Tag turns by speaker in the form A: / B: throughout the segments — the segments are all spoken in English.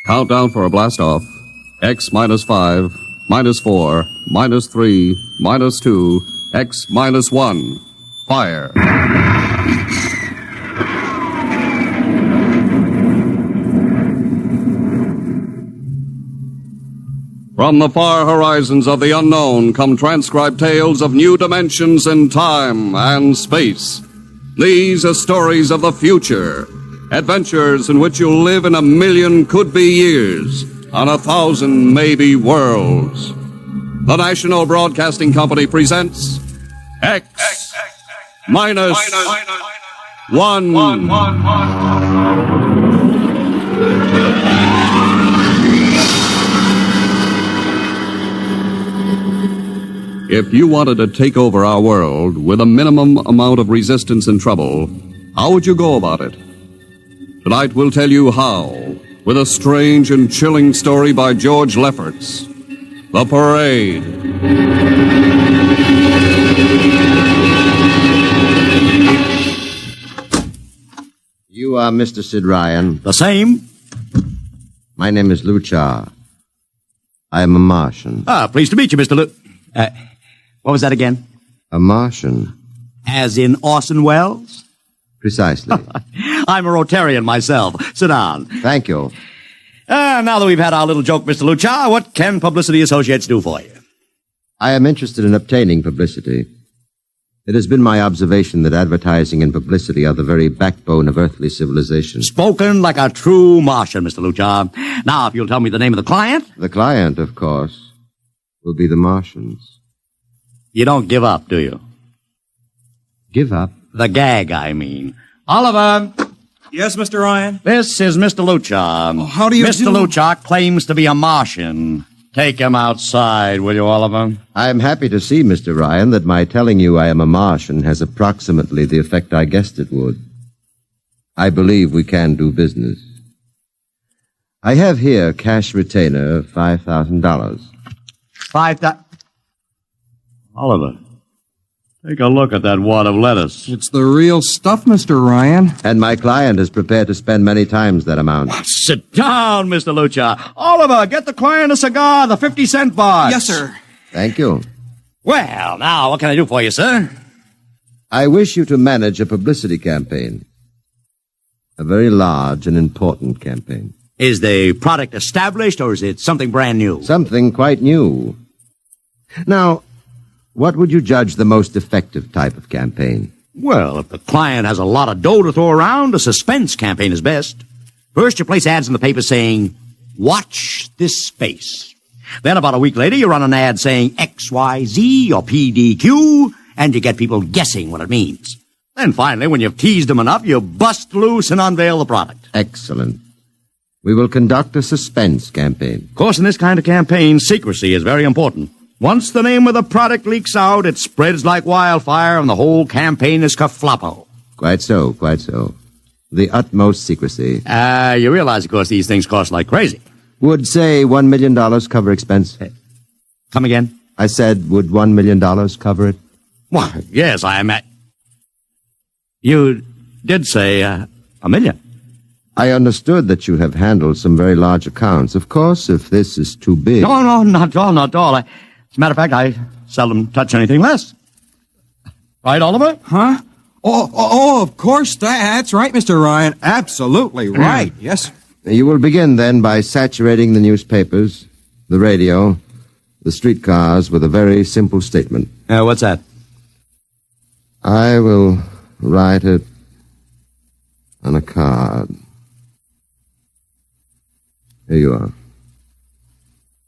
A: Countdown for a blast-off. X minus 5, minus 4, minus 3, minus 2, X minus 1. Fire. From the far horizons of the unknown come transcribed tales of new dimensions in time and space. These are stories of the future. Adventures in which you'll live in 1,000,000 could-be years on 1,000 maybe worlds. The National Broadcasting Company presents X minus 1. If you wanted to take over our world with a minimum amount of resistance and trouble, how would you go about it? Tonight we'll tell you how, with a strange and chilling story by George Lefferts. The Parade.
B: You are Mr. Sid Ryan.
C: The same.
B: My name is Luchar. I am a Martian.
C: Pleased to meet you, Mr. What was that again?
B: A Martian?
C: As in Orson Welles?
B: Precisely.
C: I'm a Rotarian myself. Sit down.
B: Thank you.
C: Now that we've had our little joke, Mr. Luchar, what can Publicity Associates do for you?
B: I am interested in obtaining publicity. It has been my observation that advertising and publicity are the very backbone of earthly civilization.
C: Spoken like a true Martian, Mr. Luchar. Now, if you'll tell me the name of the client.
B: The client, of course, will be the Martians.
C: You don't give up, do you?
B: Give up?
C: The gag, I mean. Oliver!
D: Yes, Mr. Ryan?
C: This is Mr. Luchar.
D: Oh, how do you
C: Mr. Luchar claims to be a Martian. Take him outside, will you, Oliver?
B: I am happy to see, Mr. Ryan, that my telling you I am a Martian has approximately the effect I guessed it would. I believe we can do business. I have here cash retainer of $5,000.
C: Oliver, take a look at that wad of lettuce.
D: It's the real stuff, Mr. Ryan.
B: And my client is prepared to spend many times that amount.
C: Sit down, Mr. Luchar. Oliver, get the client a cigar, the 50-cent box.
D: Yes, sir.
B: Thank you.
C: Well, now, what can I do for you, sir?
B: I wish you to manage a publicity campaign. A very large and important campaign.
C: Is the product established, or is it something brand new?
B: Something quite new. Now, what would you judge the most effective type of campaign?
C: Well, if the client has a lot of dough to throw around, a suspense campaign is best. First, you place ads in the paper saying, "Watch this space." Then about a week later, you run an ad saying XYZ or PDQ, and you get people guessing what it means. Then finally, when you've teased them enough, you bust loose and unveil the product.
B: Excellent. We will conduct a suspense campaign.
C: Of course, in this kind of campaign, secrecy is very important. Once the name of the product leaks out, it spreads like wildfire, and the whole campaign is kerfloppo.
B: Quite so, quite so. The utmost secrecy.
C: You realize, of course, these things cost like crazy.
B: Would, say, $1 million cover expense?
C: Come again?
B: I said, would $1 million cover it?
C: Why, yes, I am at... You did say $1 million.
B: I understood that you have handled some very large accounts. Of course, if this is too big...
C: No, not at all, not at all. As a matter of fact, I seldom touch anything less. Right, Oliver?
D: Huh? Oh, of course. That's right, Mr. Ryan. Absolutely right. Yes.
B: You will begin, then, by saturating the newspapers, the radio, the streetcars with a very simple statement.
C: What's that?
B: I will write it on a card. Here you are.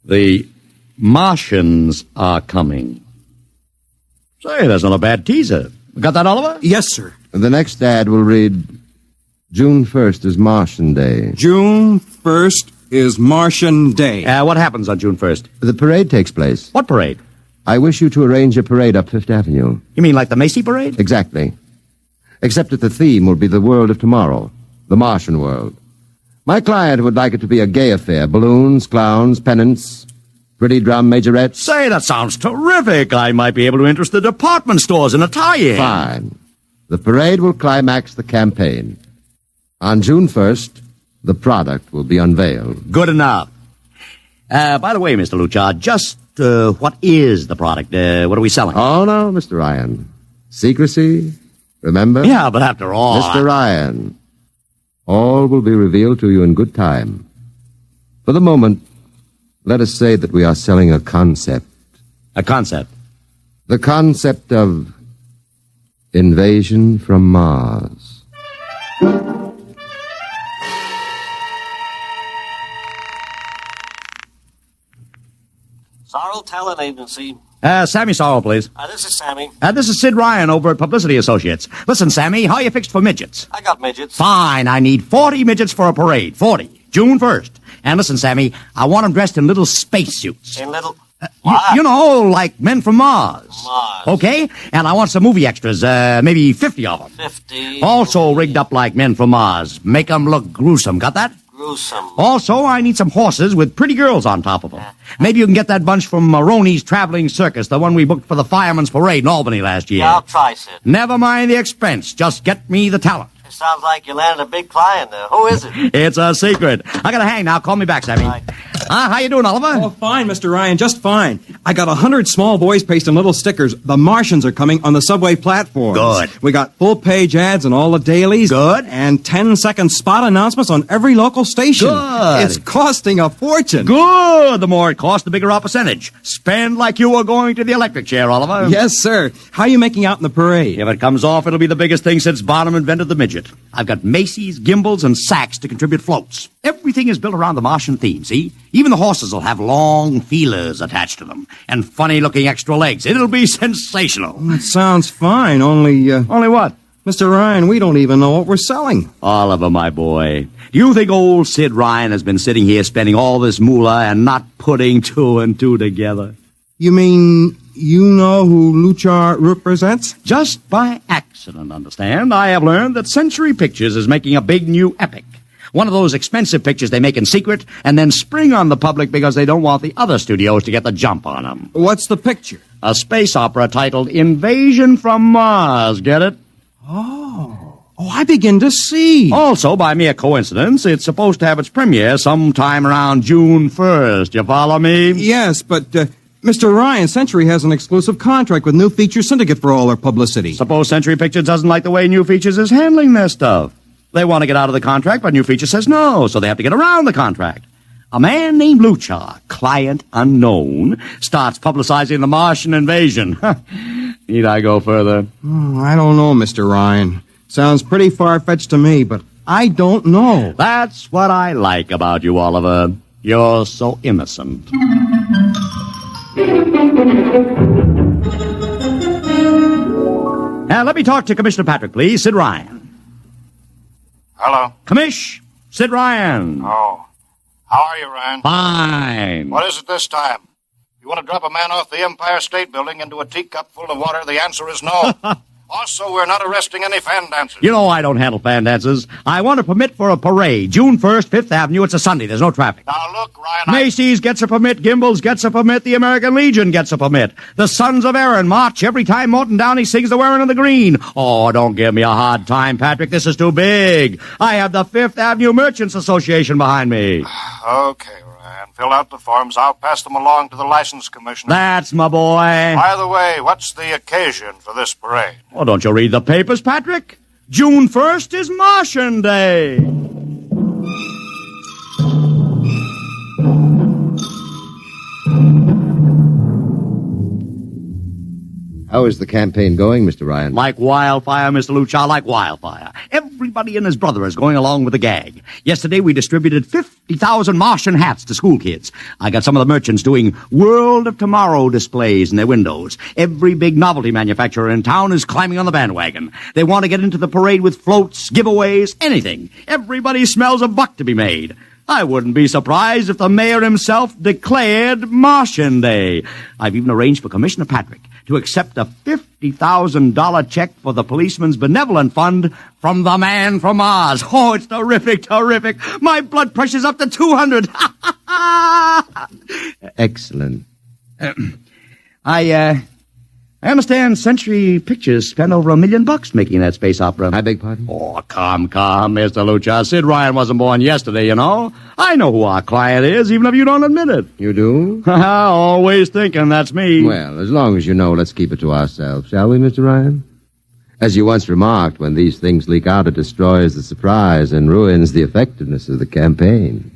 C: The Martians are coming. Say, that's not a bad teaser. Got that, Oliver?
D: Yes, sir.
B: The next ad will read, June 1st is Martian Day.
D: June 1st is Martian Day.
C: What happens on June 1st?
B: The parade takes place.
C: What parade?
B: I wish you to arrange a parade up Fifth Avenue.
C: You mean like the Macy Parade?
B: Exactly. Except that the theme will be the world of tomorrow, the Martian world. My client would like it to be a gay affair. Balloons, clowns, pennants, Pretty drum majorettes?
C: Say, that sounds terrific. I might be able to interest the department stores in a tie-in.
B: Fine. The parade will climax the campaign. On June 1st, the product will be unveiled.
C: Good enough. By the way, Mr. Luchard, just what is the product? What are we selling?
B: Oh, no, Mr. Ryan. Secrecy, remember?
C: Yeah, but after all...
B: Mr. Ryan, all will be revealed to you in good time. For the moment, let us say that we are selling a concept.
C: A concept?
B: The concept of invasion from Mars.
E: Sorrel Talent Agency.
C: Sammy Sorrell, please.
E: This is Sammy.
C: This is Sid Ryan over at Publicity Associates. Listen, Sammy, how you fixed for midgets?
E: I got midgets.
C: Fine, I need 40 midgets for a parade. 40. June 1st. And listen, Sammy, I want them dressed in little spacesuits.
E: In little...
C: You know, like men from Mars.
E: Mars.
C: Okay? And I want some movie extras, maybe 50 of them.
E: 50.
C: Also rigged up like men from Mars. Make them look gruesome. Got that?
E: Gruesome.
C: Also, I need some horses with pretty girls on top of them. Maybe you can get that bunch from Maroney's Traveling Circus, the one we booked for the Fireman's Parade in Albany last year.
E: Yeah, I'll try, Sid.
C: Never mind the expense. Just get me the talent.
E: It sounds like you landed a big client there. Who is it?
C: It's a secret. I gotta hang now. Call me back, Sammy.
E: Right.
C: How you doing, Oliver?
D: Oh, fine, Mr. Ryan, just fine. I got 100 small boys pasting little stickers. The Martians are coming on the subway platforms.
C: Good.
D: We got full-page ads in all the dailies.
C: Good.
D: And 10-second spot announcements on every local station.
C: Good.
D: It's costing a fortune.
C: Good. The more it costs, the bigger our percentage. Spend like you were going to the electric chair, Oliver.
D: Yes, sir. How are you making out in the parade?
C: If it comes off, it'll be the biggest thing since Bonham invented the midget. I've got Macy's, gimbals, and sacks to contribute floats. Everything is built around the Martian theme, see? Even the horses will have long feelers attached to them and funny-looking extra legs. It'll be sensational.
D: That sounds fine, only
C: what?
D: Mr. Ryan, we don't even know what we're selling.
C: Oliver, my boy, do you think old Sid Ryan has been sitting here spending all this moolah and not putting two and two together?
D: You mean you know who Luchar represents?
C: Just by accident, understand? I have learned that Century Pictures is making a big new epic. One of those expensive pictures they make in secret and then spring on the public because they don't want the other studios to get the jump on them.
D: What's the picture?
C: A space opera titled Invasion from Mars, get it?
D: Oh, I begin to see.
C: Also, by mere coincidence, it's supposed to have its premiere sometime around June 1st. You follow me?
D: Yes, but, Mr. Ryan, Century has an exclusive contract with New Features Syndicate for all their publicity.
C: Suppose Century Pictures doesn't like the way New Features is handling their stuff. They want to get out of the contract, but New Features says no, so they have to get around the contract. A man named Luchar, client unknown, starts publicizing the Martian invasion. Need I go further?
D: Oh, I don't know, Mr. Ryan. Sounds pretty far-fetched to me, but I don't know.
C: That's what I like about you, Oliver. You're so innocent. Now, let me talk to Commissioner Patrick, please. Sid Ryan.
F: Hello.
C: Commish, Sid Ryan.
F: Oh. How are you, Ryan?
C: Fine.
F: What is it this time? You want to drop a man off the Empire State Building into a teacup full of water? The answer is no. Also, we're not arresting any fan dancers.
C: You know I don't handle fan dances. I want a permit for a parade. June 1st, 5th Avenue. It's a Sunday. There's no traffic.
F: Now, look, Ryan,
C: Macy's gets a permit. Gimbals gets a permit. The American Legion gets a permit. The Sons of Erin march every time Morton Downey sings the Wearing of the Green. Oh, don't give me a hard time, Patrick. This is too big. I have the 5th Avenue Merchants Association behind me.
F: Okay, Ryan. Fill out the forms. I'll pass them along to the license commissioner.
C: That's my boy.
F: By the way, what's the occasion for this parade?
C: Oh, don't you read the papers, Patrick? June 1st is Martian Day.
B: How is the campaign going, Mr. Ryan?
C: Like wildfire, Mr. Luchar, like wildfire. Everybody and his brother is going along with the gag. Yesterday, we distributed 50,000 Martian hats to school kids. I got some of the merchants doing World of Tomorrow displays in their windows. Every big novelty manufacturer in town is climbing on the bandwagon. They want to get into the parade with floats, giveaways, anything. Everybody smells a buck to be made. I wouldn't be surprised if the mayor himself declared Martian Day. I've even arranged for Commissioner Patrick to accept a $50,000 check for the Policeman's Benevolent Fund from the man from Mars. Oh, it's terrific, terrific. My blood pressure's up to 200.
B: Excellent.
C: I understand Century Pictures spent over $1 million making that space opera.
B: I beg pardon?
C: Oh, come, Mr. Lucha. Sid Ryan wasn't born yesterday, you know. I know who our client is, even if you don't admit it.
B: You do?
C: Always thinking that's me.
B: Well, as long as you know, let's keep it to ourselves, shall we, Mr. Ryan? As you once remarked, when these things leak out, it destroys the surprise and ruins the effectiveness of the campaign.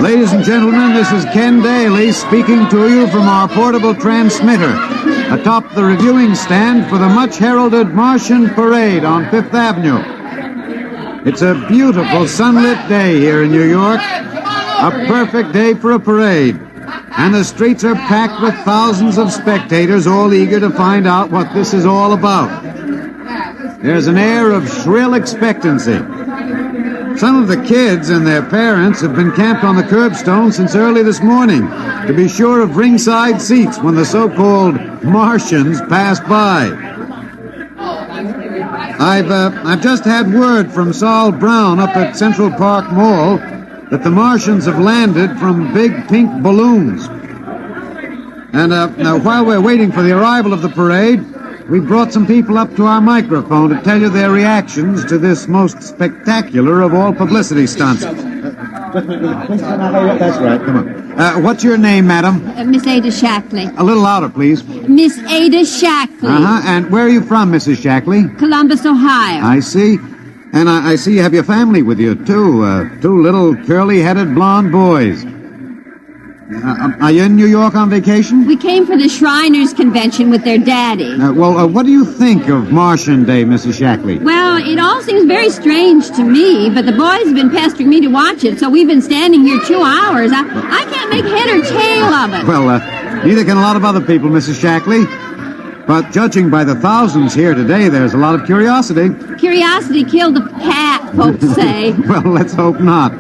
G: Ladies and gentlemen, this is Ken Daly speaking to you from our portable transmitter atop the reviewing stand for the much-heralded Martian parade on Fifth Avenue. It's a beautiful sunlit day here in New York, a perfect day for a parade, and the streets are packed with thousands of spectators all eager to find out what this is all about. There's an air of shrill expectancy. Some of the kids and their parents have been camped on the curbstone since early this morning to be sure of ringside seats when the so-called Martians pass by. I've just had word from Saul Brown up at Central Park Mall that the Martians have landed from big pink balloons. And now while we're waiting for the arrival of the parade, we brought some people up to our microphone to tell you their reactions to this most spectacular of all publicity stunts. That's right, come on. What's your name, madam?
H: Miss Ada Shackley.
G: A little louder, please.
H: Miss Ada Shackley.
G: And where are you from, Mrs. Shackley?
H: Columbus, Ohio.
G: I see. And I see you have your family with you, too. Two little curly-headed blonde boys. Are you in New York on vacation?
H: We came for the Shriners Convention with their daddy.
G: What do you think of Martian Day, Mrs. Shackley?
H: Well, it all seems very strange to me, but the boys have been pestering me to watch it, so we've been standing here 2 hours. I can't make head or tail of it.
G: Well, neither can a lot of other people, Mrs. Shackley. But judging by the thousands here today, there's a lot of curiosity.
H: Curiosity killed the cat, folks say.
G: Well, let's hope not.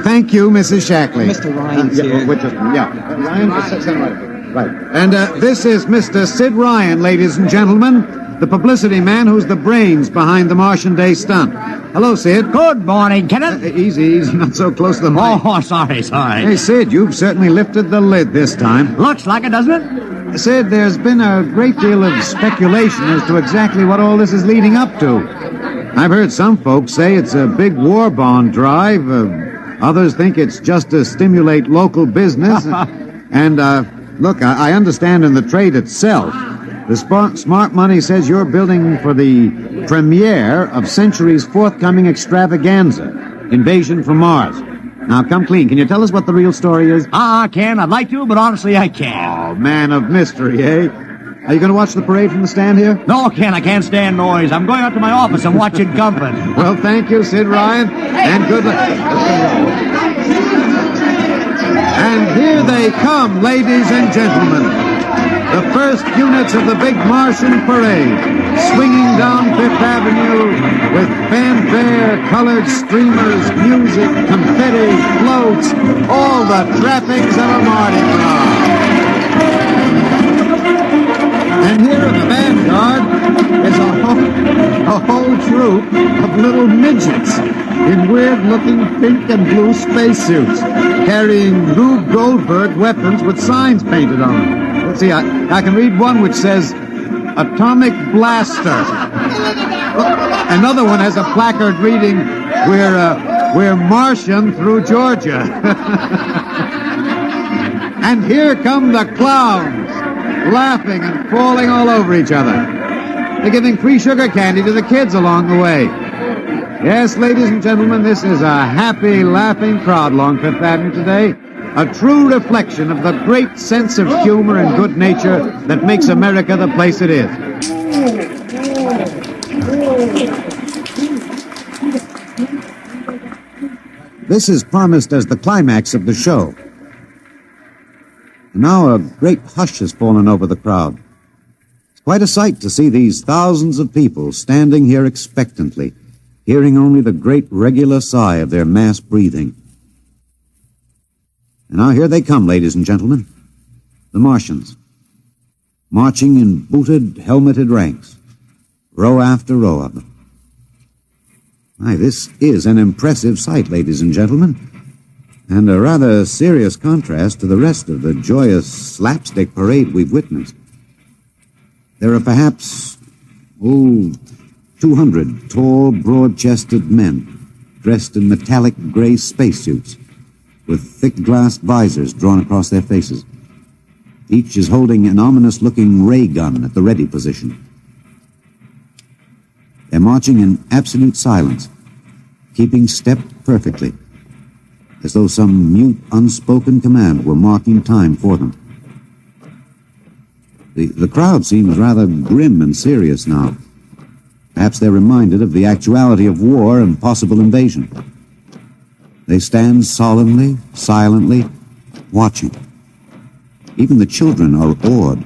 G: Thank you, Mrs. Shackley.
D: Mr. Ryan's here.
G: Ryan, right. And this is Mr. Sid Ryan, ladies and gentlemen, the publicity man who's the brains behind the Martian Day stunt. Hello, Sid.
C: Good morning, Kenneth.
G: Easy, not so close to the mic.
C: Oh, sorry.
G: Hey, Sid, you've certainly lifted the lid this time.
C: Looks like it, doesn't it?
G: Sid, there's been a great deal of speculation as to exactly what all this is leading up to. I've heard some folks say it's a big war bond drive. Others think it's just to stimulate local business. And, look, I understand in the trade itself, the smart money says you're building for the premiere of Century's forthcoming extravaganza, Invasion from Mars. Now, come clean. Can you tell us what the real story is?
C: Ken, I'd like to, but honestly, I can't.
G: Oh, man of mystery, eh? Are you going to watch the parade from the stand here?
C: No, Ken, I can't stand noise. I'm going up to my office and watching Gumpin.
G: Well, thank you, Sid Ryan, and good luck. And here they come, ladies and gentlemen. The first units of the big Martian parade, swinging down Fifth Avenue with fanfare, colored streamers, music, confetti, floats, all the trappings of a Mardi Gras. And here in the vanguard is a whole troop of little midgets in weird-looking pink and blue spacesuits, carrying Rube Goldberg weapons with signs painted on them. Let's see, I can read one which says, Atomic Blaster. Another one has a placard reading, We're Martian through Georgia. And here come the clowns, laughing and falling all over each other. They're giving free sugar candy to the kids along the way. Yes, ladies and gentlemen, this is a happy, laughing crowd along Fifth Avenue today. A true reflection of the great sense of humor and good nature that makes America the place it is. This is promised as the climax of the show. Now a great hush has fallen over the crowd. It's quite a sight to see these thousands of people standing here expectantly, hearing only the great regular sigh of their mass breathing. And now here they come, ladies and gentlemen, the Martians, marching in booted, helmeted ranks, row after row of them. Why, this is an impressive sight, ladies and gentlemen, and a rather serious contrast to the rest of the joyous slapstick parade we've witnessed. There are perhaps, 200 tall, broad-chested men dressed in metallic gray spacesuits with thick glass visors drawn across their faces. Each is holding an ominous-looking ray gun at the ready position. They're marching in absolute silence, keeping step perfectly, as though some mute, unspoken command were marking time for them. The crowd seems rather grim and serious now. Perhaps they're reminded of the actuality of war and possible invasion. They stand solemnly, silently, watching. Even the children are awed.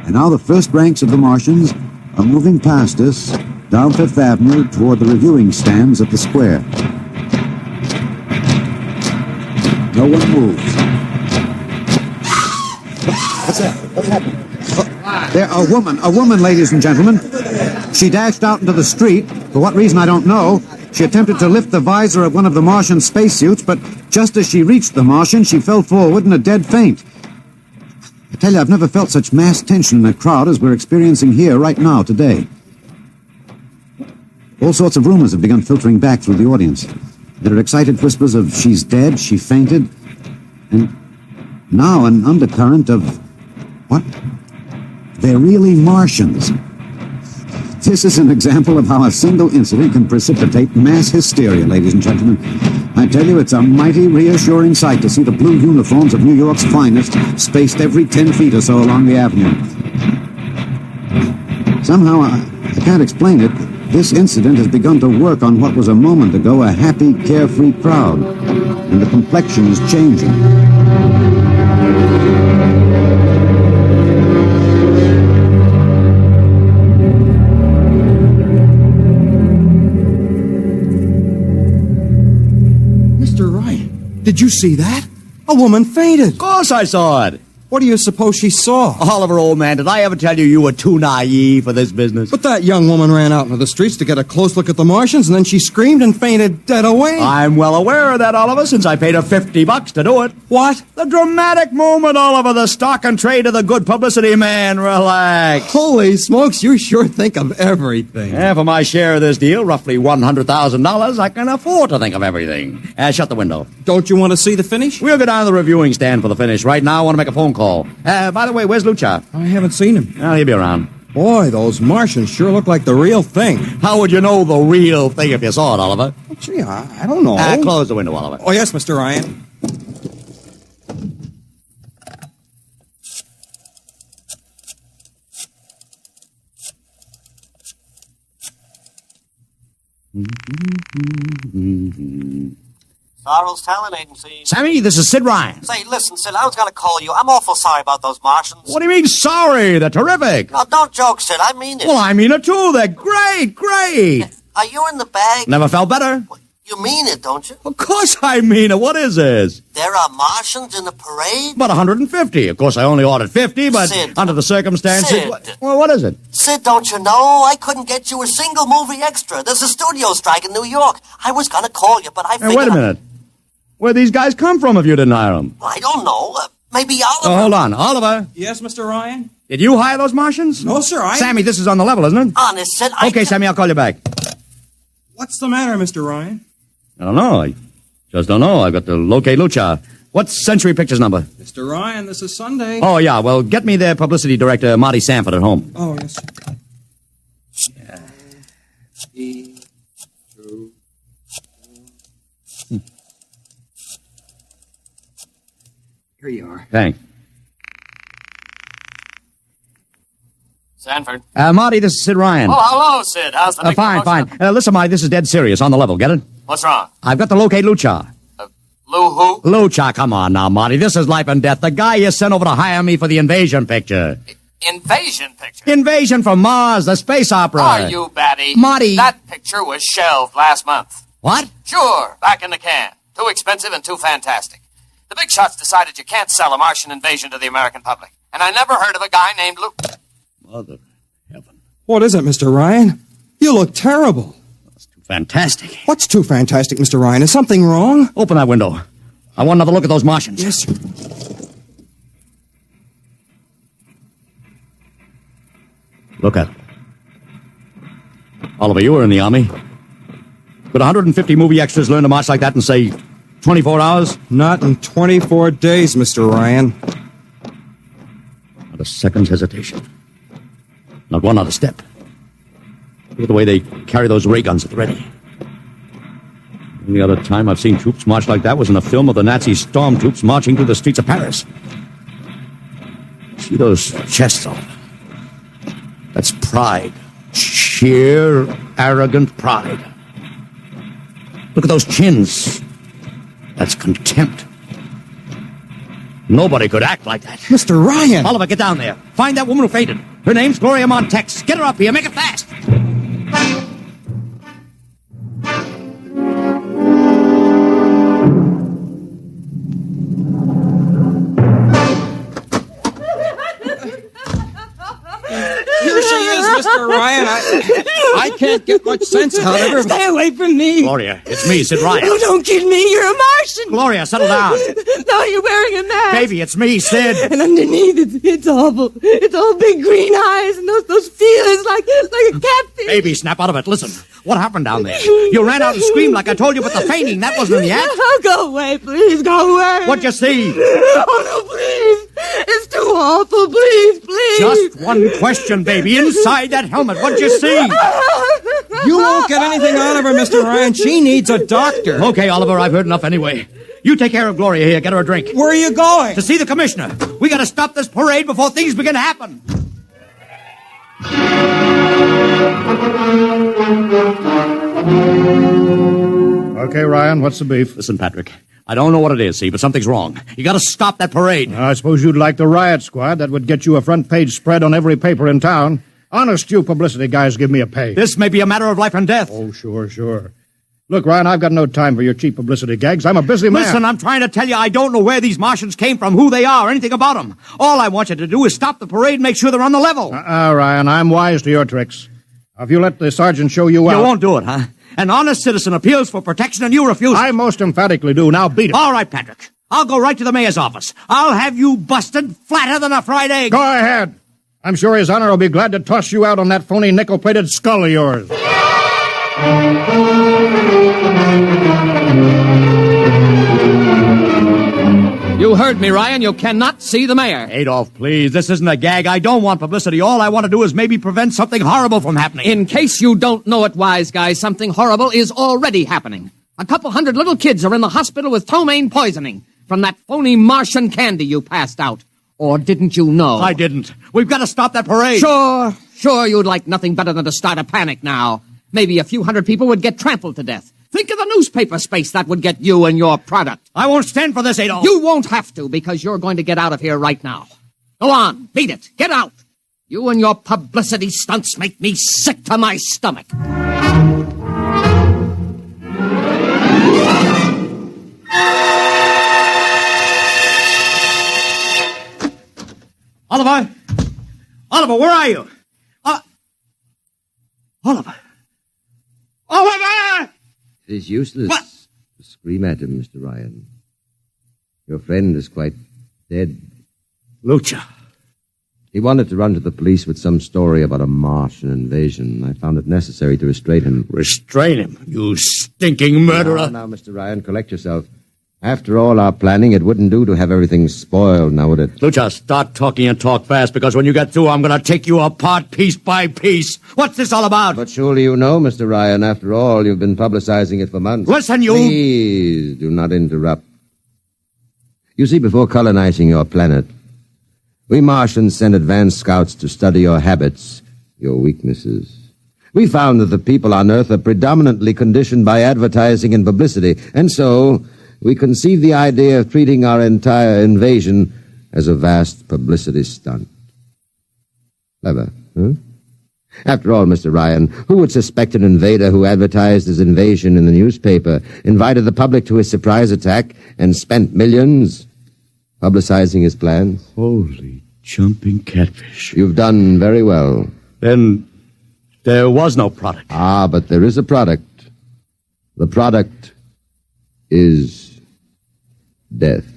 G: And now the first ranks of the Martians are moving past us down Fifth Avenue toward the reviewing stands at the square. No one moves. What's that? What happened? There, a woman, ladies and gentlemen. She dashed out into the street. For what reason, I don't know. She attempted to lift the visor of one of the Martian spacesuits, but just as she reached the Martian, she fell forward in a dead faint. I tell you, I've never felt such mass tension in a crowd as we're experiencing here right now, today. All sorts of rumors have begun filtering back through the audience. There are excited whispers of she's dead, she fainted, and now an undercurrent of, what? They're really Martians. This is an example of how a single incident can precipitate mass hysteria, ladies and gentlemen. I tell you, it's a mighty reassuring sight to see the blue uniforms of New York's finest spaced every 10 feet or so along the avenue. Somehow, I can't explain it, this incident has begun to work on what was a moment ago a happy, carefree crowd, and the complexion is changing.
D: Did you see that? A woman fainted.
C: Of course I saw it.
D: What do you suppose she saw?
C: Oliver, old man, did I ever tell you were too naive for this business?
D: But that young woman ran out into the streets to get a close look at the Martians, and then she screamed and fainted dead away.
C: I'm well aware of that, Oliver, since I paid her $50 to do it.
D: What?
C: The dramatic moment, Oliver, the stock and trade of the good publicity, man. Relax.
D: Holy smokes, you sure think of everything.
C: Yeah, for my share of this deal, roughly $100,000, I can afford to think of everything. Shut the window.
D: Don't you want to see the finish?
C: We'll go down to the reviewing stand for the finish. Right now, I want to make a phone call. By the way, where's Lucha?
D: I haven't seen him.
C: Well, he'll be around.
D: Boy, those Martians sure look like the real thing.
C: How would you know the real thing if you saw it, Oliver?
D: Oh, gee, I don't know.
C: Close the window, Oliver.
D: Oh, yes, Mr. Ryan.
E: Sorrel's Talent Agency.
C: Sammy, this is Sid Ryan.
E: Say, listen, Sid, I was going to call you. I'm awful sorry about those Martians.
C: What do you mean, sorry? They're terrific.
E: No, don't joke, Sid. I mean it.
C: Well, I mean it too. They're great, great.
E: Are you in the bag?
C: Never felt better.
E: You mean it, don't you?
C: Of course I mean it. What is this?
E: There are Martians in the parade?
C: About 150. Of course, I only ordered 50, but
E: Sid.
C: under the circumstances...
E: Sid.
C: Well, what is it?
E: Sid, don't you know? I couldn't get you a single movie extra. There's a studio strike in New York. I was going to call you, but I figured...
C: Hey, wait a minute. Where'd these guys come from if you didn't hire them?
E: I don't know. Maybe Oliver...
C: Oh, hold on. Oliver,
D: Yes, Mr. Ryan?
C: did you hire those Martians?
D: No, sir,
C: Sammy, this is on the level, isn't it?
E: Honest, Sid,
C: Okay, Sammy, I'll call you back.
D: What's the matter, Mr. Ryan?
C: I don't know. I just don't know. I've got to locate Lucha. What's Century Pictures number?
D: Mr. Ryan, this is Sunday.
C: Oh, yeah. Well, get me their publicity director, Marty Sanford, at home.
D: Oh, yes, sir. Here you are.
C: Thanks.
E: Sanford.
C: Marty, this is Sid Ryan.
E: Oh, hello, Sid. How's the big
C: Fine,
E: promotion?
C: fine. Listen, Marty, this is dead serious. On the level. Get it?
E: What's wrong?
C: I've got to locate Lucha.
E: Lou who?
C: Lucha, come on now, Marty. This is life and death. The guy you sent over to hire me for the invasion picture.
I: Invasion picture.
C: Invasion from Mars, the space opera.
I: Are you batty?
C: Marty.
I: That picture was shelved last month.
C: What?
I: Sure, back in the can. Too expensive and too fantastic. The big shots decided you can't sell a Martian invasion to the American public. And I never heard of a guy named Luke.
C: Mother heaven.
D: What is it, Mr. Ryan? You look terrible.
C: That's too fantastic.
D: What's too fantastic, Mr. Ryan? Is something wrong?
C: Open that window. I want another look at those Martians.
D: Yes, sir.
C: Look at it. Oliver, you were in the Army. Could 150 movie extras learn to march like that in, say, 24 hours?
D: Not in 24 days, Mr. Ryan.
C: Not a second's hesitation. Not one other step. Look at the way they carry those ray guns at the ready. The only other time I've seen troops march like that was in a film of the Nazi stormtroops marching through the streets of Paris. See those chests, Oliver? That's pride. Sheer, arrogant pride. Look at those chins. That's contempt. Nobody could act like that.
D: Mr. Ryan!
C: Oliver, get down there. Find that woman who fainted. Her name's Gloria Montex. Get her up here. Make it fast.
D: Here she is, Mr. Ryan. I can't get much sense out of her.
J: Stay away from me.
C: Gloria, it's me, Sid Ryan.
J: Oh, don't kid me. You're a Martian.
C: Gloria, settle down.
J: No, you're wearing a mask.
C: Baby, it's me, Sid.
J: And underneath, it's awful. It's all big green eyes and those feelers like a catfish.
C: Baby, snap out of it. Listen, what happened down there? You ran out and screamed like I told you, but the fainting, that wasn't in the act.
J: Oh, go away, please. Go away.
C: What'd you see?
J: Oh, no, please. It's too awful. Please, please.
C: Just one question, baby. Inside that helmet, what'd you see?
D: You won't get anything out of her, Mr. Ryan. She needs a doctor.
C: Okay, Oliver, I've heard enough anyway. You take care of Gloria here. Get her a drink.
D: Where are you going?
C: To see the commissioner. We gotta stop this parade before things begin to happen.
F: Okay, Ryan, what's the beef?
C: Listen, Patrick, I don't know what it is, see, but something's wrong. You gotta stop that parade.
F: I suppose you'd like the riot squad. That would get you a front-page spread on every paper in town. Honest, you publicity guys give me a pay.
C: This may be a matter of life and death.
F: Oh, sure. Look, Ryan, I've got no time for your cheap publicity gags. I'm a busy man.
C: Listen, I'm trying to tell you I don't know where these Martians came from, who they are, anything about them. All I want you to do is stop the parade and make sure they're on the level.
F: Ryan, I'm wise to your tricks. If you let the sergeant show you out...
C: You won't do it, huh? An honest citizen appeals for protection and you refuse.
F: I most emphatically do. Now beat it.
C: All right, Patrick. I'll go right to the mayor's office. I'll have you busted flatter than a fried egg.
F: Go ahead. I'm sure His Honor will be glad to toss you out on that phony nickel-plated skull of yours.
K: You heard me, Ryan. You cannot see the mayor.
C: Adolf, please. This isn't a gag. I don't want publicity. All I want to do is maybe prevent something horrible from happening.
K: In case you don't know it, wise guy, something horrible is already happening. A couple hundred little kids are in the hospital with ptomaine poisoning from that phony Martian candy you passed out. Or didn't you know?
C: I didn't. We've got to stop that parade.
K: Sure, you'd like nothing better than to start a panic now. Maybe a few hundred people would get trampled to death. Think of the newspaper space that would get you and your product.
C: I won't stand for this, Adolf.
K: You won't have to, because you're going to get out of here right now. Go on, beat it. Get out. You and your publicity stunts make me sick to my stomach.
C: Oliver! Oliver, where are you? Oliver! Oliver!
B: It is useless to scream at him, Mr. Ryan. Your friend is quite dead.
C: Lucha.
B: He wanted to run to the police with some story about a Martian invasion. I found it necessary to restrain him.
C: Restrain him, you stinking murderer.
B: Now, Mr. Ryan, collect yourself. After all our planning, it wouldn't do to have everything spoiled, now would it?
C: Lucha, start talking and talk fast, because when you get through, I'm going to take you apart piece by piece. What's this all about?
B: But surely you know, Mr. Ryan, after all, you've been publicizing it for months.
C: Listen, you...
B: Please, do not interrupt. You see, before colonizing your planet, we Martians sent advanced scouts to study your habits, your weaknesses. We found that the people on Earth are predominantly conditioned by advertising and publicity, and so we conceived the idea of treating our entire invasion as a vast publicity stunt. Clever, huh? After all, Mr. Ryan, who would suspect an invader who advertised his invasion in the newspaper, invited the public to his surprise attack, and spent millions publicizing his plans?
C: Holy jumping catfish.
B: You've done very well.
C: Then there was no product.
B: Ah, but there is a product. The product is death.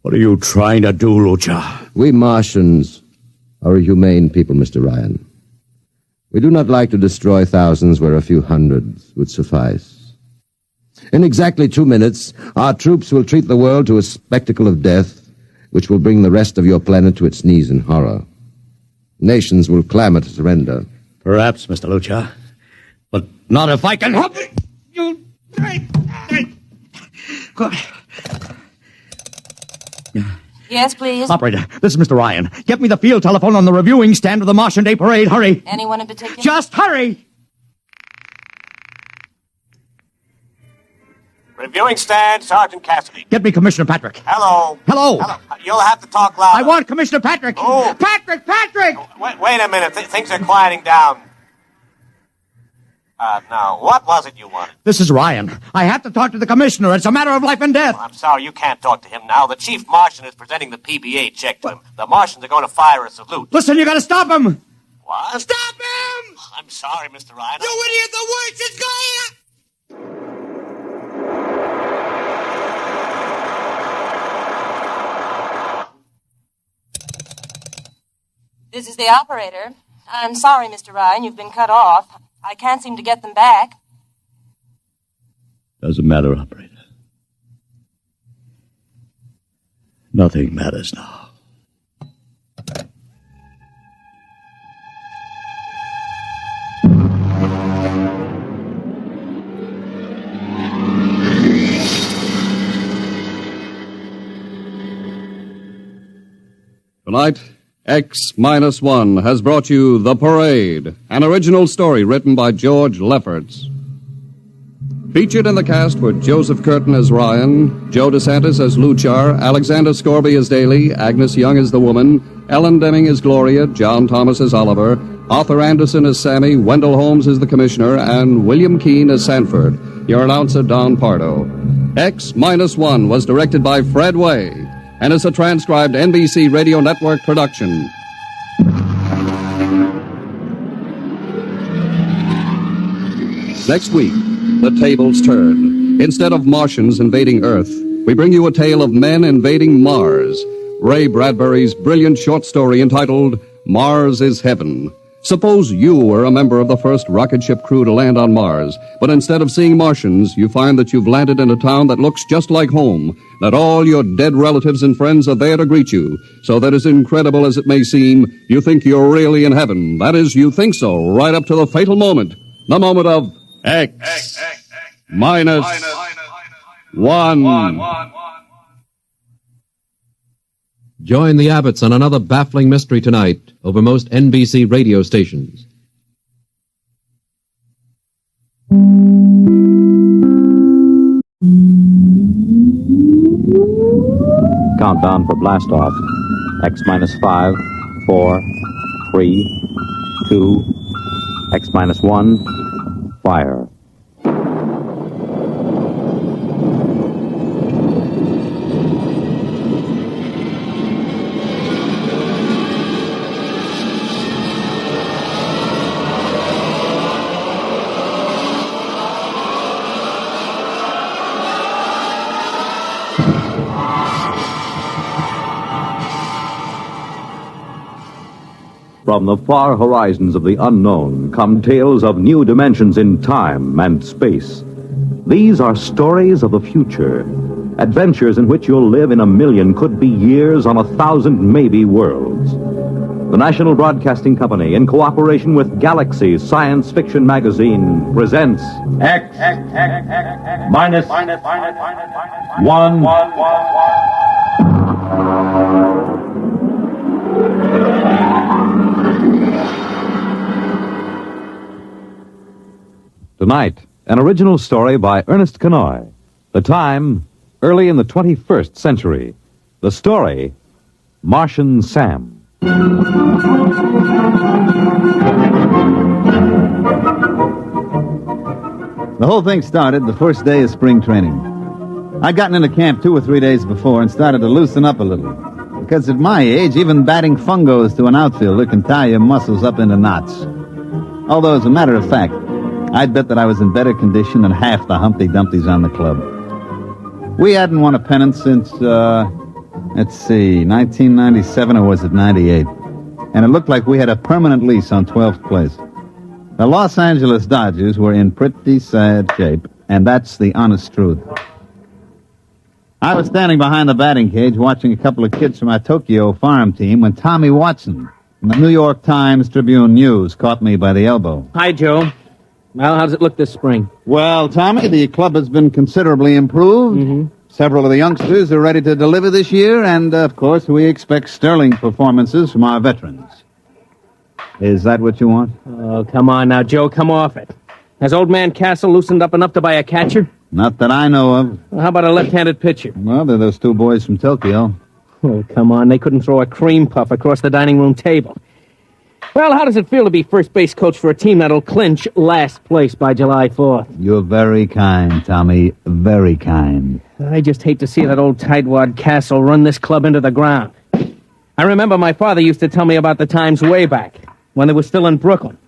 C: What are you trying to do, Lucha?
B: We Martians are a humane people, Mr. Ryan. We do not like to destroy thousands where a few hundreds would suffice. In exactly 2 minutes, our troops will treat the world to a spectacle of death, which will bring the rest of your planet to its knees in horror. Nations will clamor to surrender.
C: Perhaps, Mr. Lucha, but not if I can help it. You...
L: Yes, please.
C: Operator, this is Mr. Ryan. Get me the field telephone on the reviewing stand of the Martian Day Parade. Hurry.
L: Anyone in particular?
C: Just hurry.
I: Reviewing stand, Sergeant Cassidy.
C: Get me Commissioner Patrick.
I: Hello.
C: Hello.
I: You'll have to talk louder.
C: I want Commissioner Patrick.
I: Oh.
C: Patrick!
I: Wait a minute. Things are quieting down. Now, what was it you wanted?
C: This is Ryan. I have to talk to the Commissioner. It's a matter of life and death.
I: I'm sorry, you can't talk to him now. The Chief Martian is presenting the PBA check to him. The Martians are going to fire a salute.
C: Listen, you gotta stop him.
I: What?
C: Stop him!
I: I'm sorry, Mr. Ryan.
C: You idiot, the worst is going...
L: This is the operator. I'm sorry, Mr. Ryan, you've been cut off. I can't seem to get them back.
C: Doesn't matter, operator. Nothing matters now.
A: Tonight, X-1 has brought you The Parade, an original story written by George Lefferts. Featured in the cast were Joseph Curtin as Ryan, Joe DeSantis as Luchar, Alexander Scorby as Daly, Agnes Young as the woman, Ellen Deming as Gloria, John Thomas as Oliver, Arthur Anderson as Sammy, Wendell Holmes as the Commissioner, and William Keane as Sanford. Your announcer, Don Pardo. X-1 was directed by Fred Way and is a transcribed NBC Radio Network production. Next week, the tables turn. Instead of Martians invading Earth, we bring you a tale of men invading Mars. Ray Bradbury's brilliant short story entitled Mars is Heaven. Suppose you were a member of the first rocket ship crew to land on Mars, but instead of seeing Martians, you find that you've landed in a town that looks just like home, that all your dead relatives and friends are there to greet you, so that as incredible as it may seem, you think you're really in heaven. That is, you think so, right up to the fatal moment. The moment of X-1.
M: Join the Abbotts on another baffling mystery tonight over most NBC radio stations.
N: Countdown for blast off. X-5, 4, 3, 2, X-1, fire.
O: From the far horizons of the unknown come tales of new dimensions in time and space. These are stories of the future, adventures in which you'll live in a million, could be years, on 1,000 maybe worlds. The National Broadcasting Company, in cooperation with Galaxy Science Fiction Magazine, presents X-1. Tonight, an original story by Ernest Kenoy. The time, early in the 21st century. The story, Martian Sam.
G: The whole thing started the first day of spring training. I'd gotten into camp 2 or 3 days before and started to loosen up a little. Because at my age, even batting fungos to an outfielder can tie your muscles up into knots. Although, as a matter of fact, I'd bet that I was in better condition than half the Humpty Dumptys on the club. We hadn't won a pennant since, 1997 or was it 98? And it looked like we had a permanent lease on 12th place. The Los Angeles Dodgers were in pretty sad shape, and that's the honest truth. I was standing behind the batting cage watching a couple of kids from our Tokyo farm team when Tommy Watson from the New York Times Tribune News caught me by the elbow.
P: Hi, Joe. Well, how does it look this spring?
G: Well, Tommy, the club has been considerably improved.
P: Mm-hmm.
G: Several of the youngsters are ready to deliver this year, and, of course, we expect sterling performances from our veterans. Is that what you want?
P: Oh, come on now, Joe, come off it. Has old man Castle loosened up enough to buy a catcher?
G: Not that I know of.
P: Well, how about a left-handed pitcher?
G: Well, they're those 2 boys from Tokyo.
P: Oh, come on, they couldn't throw a cream puff across the dining room table. Well, how does it feel to be first base coach for a team that'll clinch last place by July 4th?
G: You're very kind, Tommy. Very kind.
P: I just hate to see that old tightwad Castle run this club into the ground. I remember my father used to tell me about the times way back, when they were still in Brooklyn.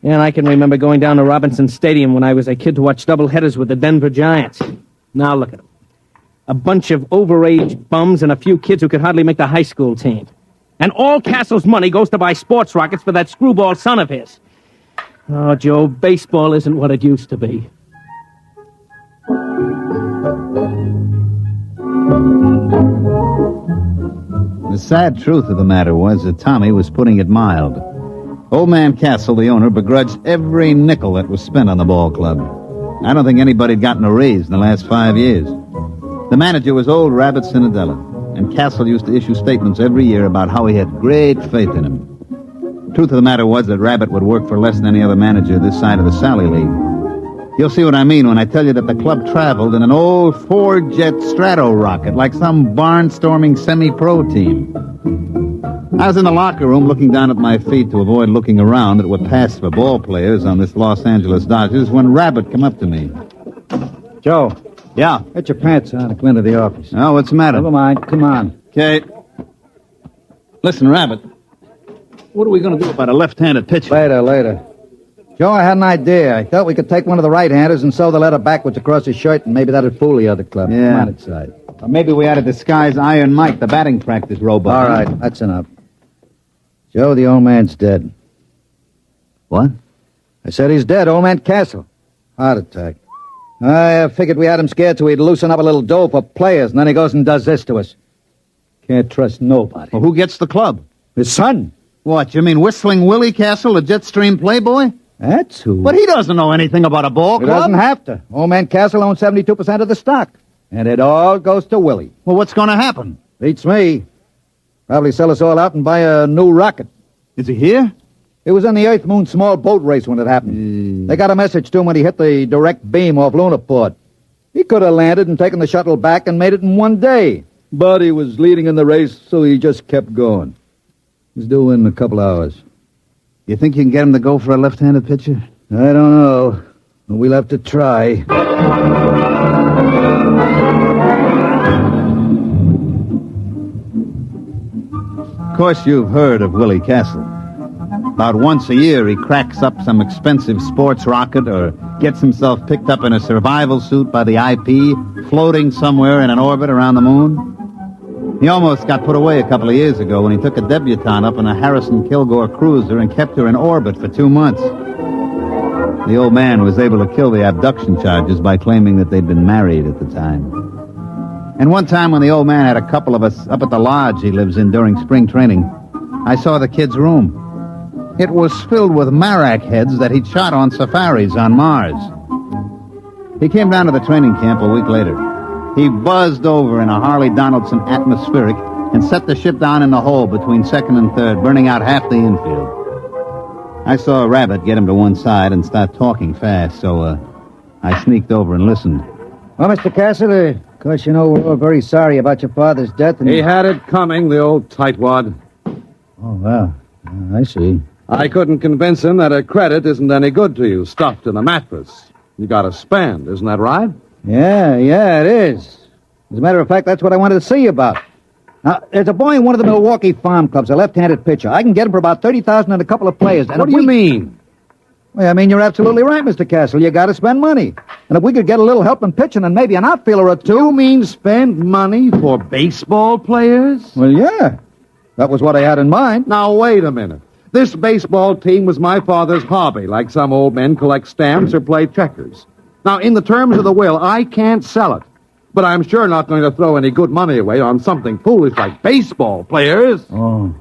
P: And I can remember going down to Robinson Stadium when I was a kid to watch doubleheaders with the Denver Giants. Now look at them. A bunch of overage bums and a few kids who could hardly make the high school team. And all Castle's money goes to buy sports rockets for that screwball son of his. Oh, Joe, baseball isn't what it used to be.
G: The sad truth of the matter was that Tommy was putting it mild. Old man Castle, the owner, begrudged every nickel that was spent on the ball club. I don't think anybody had gotten a raise in the last 5 years. The manager was old Rabbit Cinderella, and Castle used to issue statements every year about how he had great faith in him. Truth of the matter was that Rabbit would work for less than any other manager this side of the Sally League. You'll see what I mean when I tell you that the club traveled in an old 4-jet Strato rocket like some barnstorming semi-pro team. I was in the locker room looking down at my feet to avoid looking around at what passed for ball players on this Los Angeles Dodgers when Rabbit come up to me.
Q: Joe.
G: Yeah?
Q: Get your pants on and come into the office.
G: Oh, what's the matter?
Q: Never mind. Come on.
G: Okay. Listen, Rabbit. What are we going to do about a left-handed pitcher?
Q: Later. Joe, I had an idea. I thought we could take one of the right-handers and sew the letter backwards across his shirt, and maybe that'd fool the other club.
G: Yeah.
Q: Come on inside.
G: Or maybe we ought to disguise Iron Mike, the batting practice robot.
Q: All right, that's enough. Joe, the old man's dead.
G: What?
Q: I said he's dead, old man Castle. Heart attack. I figured we had him scared so he'd loosen up a little dough for players, and then he goes and does this to us. Can't trust nobody.
G: Well, who gets the club?
Q: His son.
G: What, you mean Whistling Willie Castle, the Jetstream playboy?
Q: That's who.
G: But he doesn't know anything about a ball club.
Q: He doesn't have to. Old man Castle owns 72% of the stock. And it all goes to Willie.
G: Well, what's going to happen?
Q: Beats me. Probably sell us all out and buy a new rocket.
G: Is he here?
Q: It was in the Earth-Moon small boat race when it happened. They got a message to him when he hit the direct beam off Lunaport. He could have landed and taken the shuttle back and made it in 1 day. But he was leading in the race, so he just kept going. He's due in a couple hours.
G: You think you can get him to go for a left-handed pitcher?
Q: I don't know. We'll have to try.
G: Of course, you've heard of Willie Castle. About once a year, he cracks up some expensive sports rocket or gets himself picked up in a survival suit by the IP, floating somewhere in an orbit around the moon. He almost got put away a couple of years ago when he took a debutante up in a Harrison Kilgore cruiser and kept her in orbit for 2 months. The old man was able to kill the abduction charges by claiming that they'd been married at the time. And one time when the old man had a couple of us up at the lodge he lives in during spring training, I saw the kid's room. It was filled with marak heads that he'd shot on safaris on Mars. He came down to the training camp a week later. He buzzed over in a Harley Donaldson atmospheric and set the ship down in the hole between second and third, burning out half the infield. I saw Rabbit get him to one side and start talking fast, so I sneaked over and listened.
Q: Well, Mr. Castle, of course, you know we're all very sorry about your father's death. And
R: He had it coming, the old tightwad.
Q: Oh, well, I see.
R: I couldn't convince him that a credit isn't any good to you, stuffed in a mattress. You gotta spend, isn't that right?
Q: Yeah, it is. As a matter of fact, that's what I wanted to see you about. Now, there's a boy in one of the Milwaukee farm clubs, a left-handed pitcher. I can get him for about $30,000 and a couple of players. And
R: What do you mean?
Q: Well, I mean, you're absolutely right, Mr. Castle. You got to spend money. And if we could get a little help in pitching and maybe an outfielder or two...
R: You mean spend money for baseball players?
Q: Well, yeah. That was what I had in mind.
R: Now, wait a minute. This baseball team was my father's hobby, like some old men collect stamps or play checkers. Now, in the terms of the will, I can't sell it. But I'm sure not going to throw any good money away on something foolish like baseball players.
Q: Oh,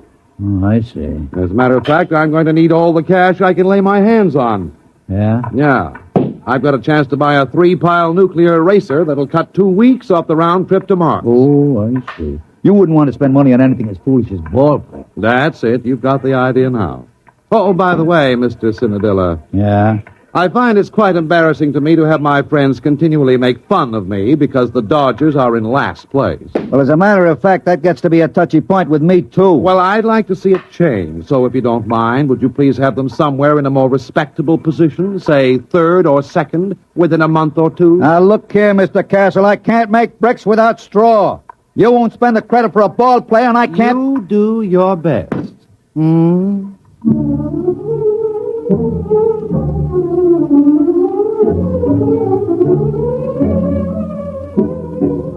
Q: I see.
R: As a matter of fact, I'm going to need all the cash I can lay my hands on.
Q: Yeah?
R: Yeah. I've got a chance to buy a 3-pile nuclear eraser that'll cut 2 weeks off the round trip to Mars.
Q: Oh, I see. You wouldn't want to spend money on anything as foolish as ball play.
R: That's it. You've got the idea now. Oh, by the way, Mr. Cinadilla.
Q: Yeah?
R: I find it's quite embarrassing to me to have my friends continually make fun of me because the Dodgers are in last place.
Q: Well, as a matter of fact, that gets to be a touchy point with me, too.
R: Well, I'd like to see it change. So if you don't mind, would you please have them somewhere in a more respectable position, say third or second, within a month or two?
Q: Now, look here, Mr. Castle. I can't make bricks without straw. You won't spend the credit for a ball player, and I can't...
R: You do your best.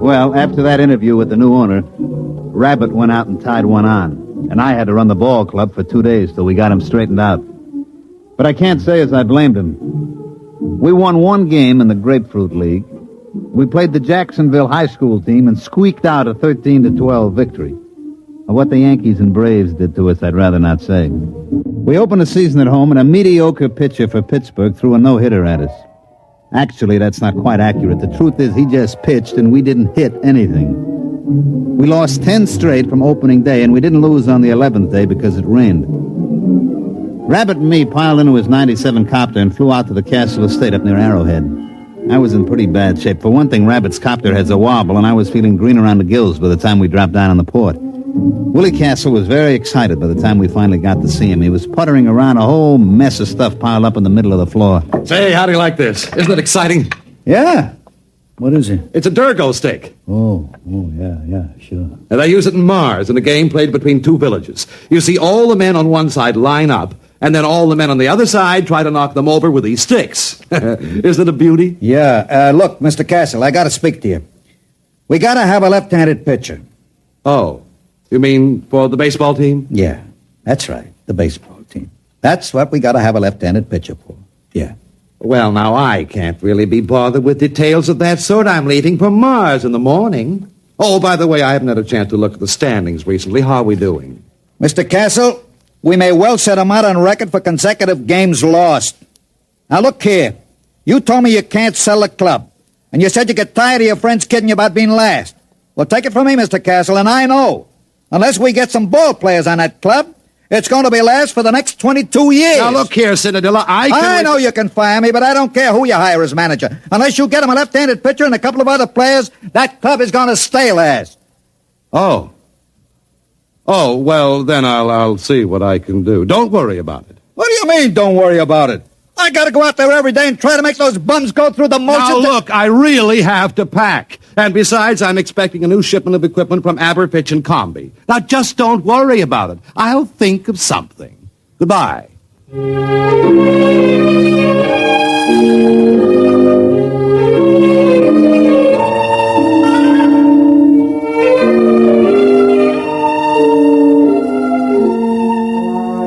Q: Well, after that interview with the new owner, Rabbit went out and tied one on, and I had to run the ball club for 2 days till we got him straightened out. But I can't say as I blamed him. We won one game in the Grapefruit League. We played the Jacksonville High School team and squeaked out a 13-12 victory. What the Yankees and Braves did to us, I'd rather not say. We opened the season at home, and a mediocre pitcher for Pittsburgh threw a no-hitter at us. Actually, that's not quite accurate. The truth is he just pitched, and we didn't hit anything. We lost 10 straight from opening day, and we didn't lose on the 11th day because it rained. Rabbit and me piled into his 97 copter and flew out to the Castle Estate up near Arrowhead. I was in pretty bad shape. For one thing, Rabbit's copter has a wobble, and I was feeling green around the gills by the time we dropped down on the port. Willie Castle was very excited by the time we finally got to see him. He was puttering around a whole mess of stuff piled up in the middle of the floor.
S: Say, how do you like this? Isn't it exciting?
Q: Yeah. What is it?
S: It's a Durgo steak.
Q: Oh, yeah, sure.
S: And they use it in Mars in a game played between two villages. You see all the men on one side line up, and then all the men on the other side try to knock them over with these sticks. Isn't it a beauty?
Q: Yeah. Look, Mr. Castle, I got to speak to you. We got to have a left-handed pitcher.
S: Oh. You mean for the baseball team?
Q: Yeah, that's right, the baseball team. That's what we got to have a left-handed pitcher for. Yeah.
S: Well, now, I can't really be bothered with details of that sort. I'm leaving for Mars in the morning. Oh, by the way, I haven't had a chance to look at the standings recently. How are we doing?
Q: Mr. Castle, we may well set them out on record for consecutive games lost. Now, look here. You told me you can't sell the club, and you said you get tired of your friends kidding you about being last. Well, take it from me, Mr. Castle, and I know. Unless we get some ball players on that club, it's going to be last for the next 22 years.
S: Now, look here, Cinadilla,
Q: I know you can fire me, but I don't care who you hire as manager. Unless you get him a left-handed pitcher and a couple of other players, that club is going to stay last.
R: Oh, well, then I'll see what I can do. Don't worry about it.
Q: What do you mean, don't worry about it? I got to go out there every day and try to make those bums go through the motions.
R: Now, look, I really have to pack. And besides, I'm expecting a new shipment of equipment from Aberfitch and Combi. Now, just don't worry about it. I'll think of something. Goodbye.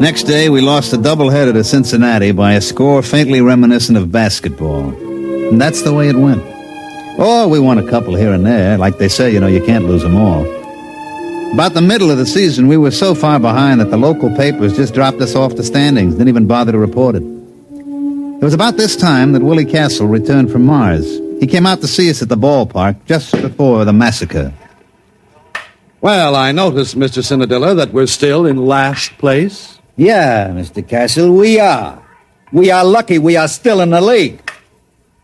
Q: Next day, we lost a doubleheader to Cincinnati by a score faintly reminiscent of basketball. And that's the way it went. Oh, we won a couple here and there. Like they say, you can't lose them all. About the middle of the season, we were so far behind that the local papers just dropped us off the standings, didn't even bother to report it. It was about this time that Willie Castle returned from Mars. He came out to see us at the ballpark just before the massacre.
R: Well, I notice, Mr. Cinadilla, that we're still in last place.
Q: Yeah, Mr. Castle, we are. We are lucky we are still in the league.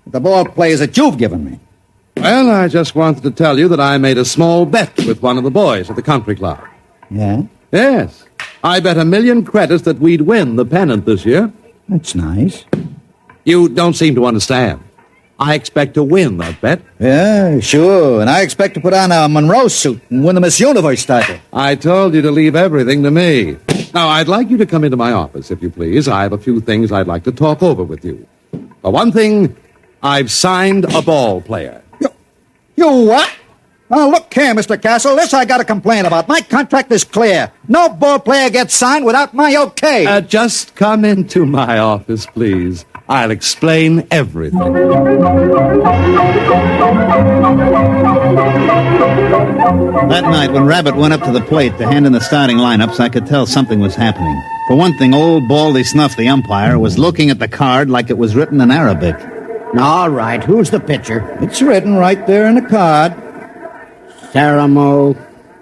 Q: The ball players that you've given me.
R: Well, I just wanted to tell you that I made a small bet with one of the boys at the country club.
Q: Yeah?
R: Yes.
S: I bet $1 million credits that we'd win the pennant this year.
Q: That's nice.
S: You don't seem to understand. I expect to win that bet.
Q: Yeah, sure. And I expect to put on a Monroe suit and win the Miss Universe title.
S: I told you to leave everything to me. Now, I'd like you to come into my office, if you please. I have a few things I'd like to talk over with you. For one thing, I've signed a ball player.
Q: You what? Oh, look here, Mr. Castle. This I got to complain about. My contract is clear. No ball player gets signed without my okay.
S: Just come into my office, please. I'll explain everything.
G: That night, when Rabbit went up to the plate to hand in the starting lineups, I could tell something was happening. For one thing, old Baldy Snuff, the umpire, was looking at the card like it was written in Arabic.
C: All right, who's the pitcher?
Q: It's written right there in the card.
C: Saramo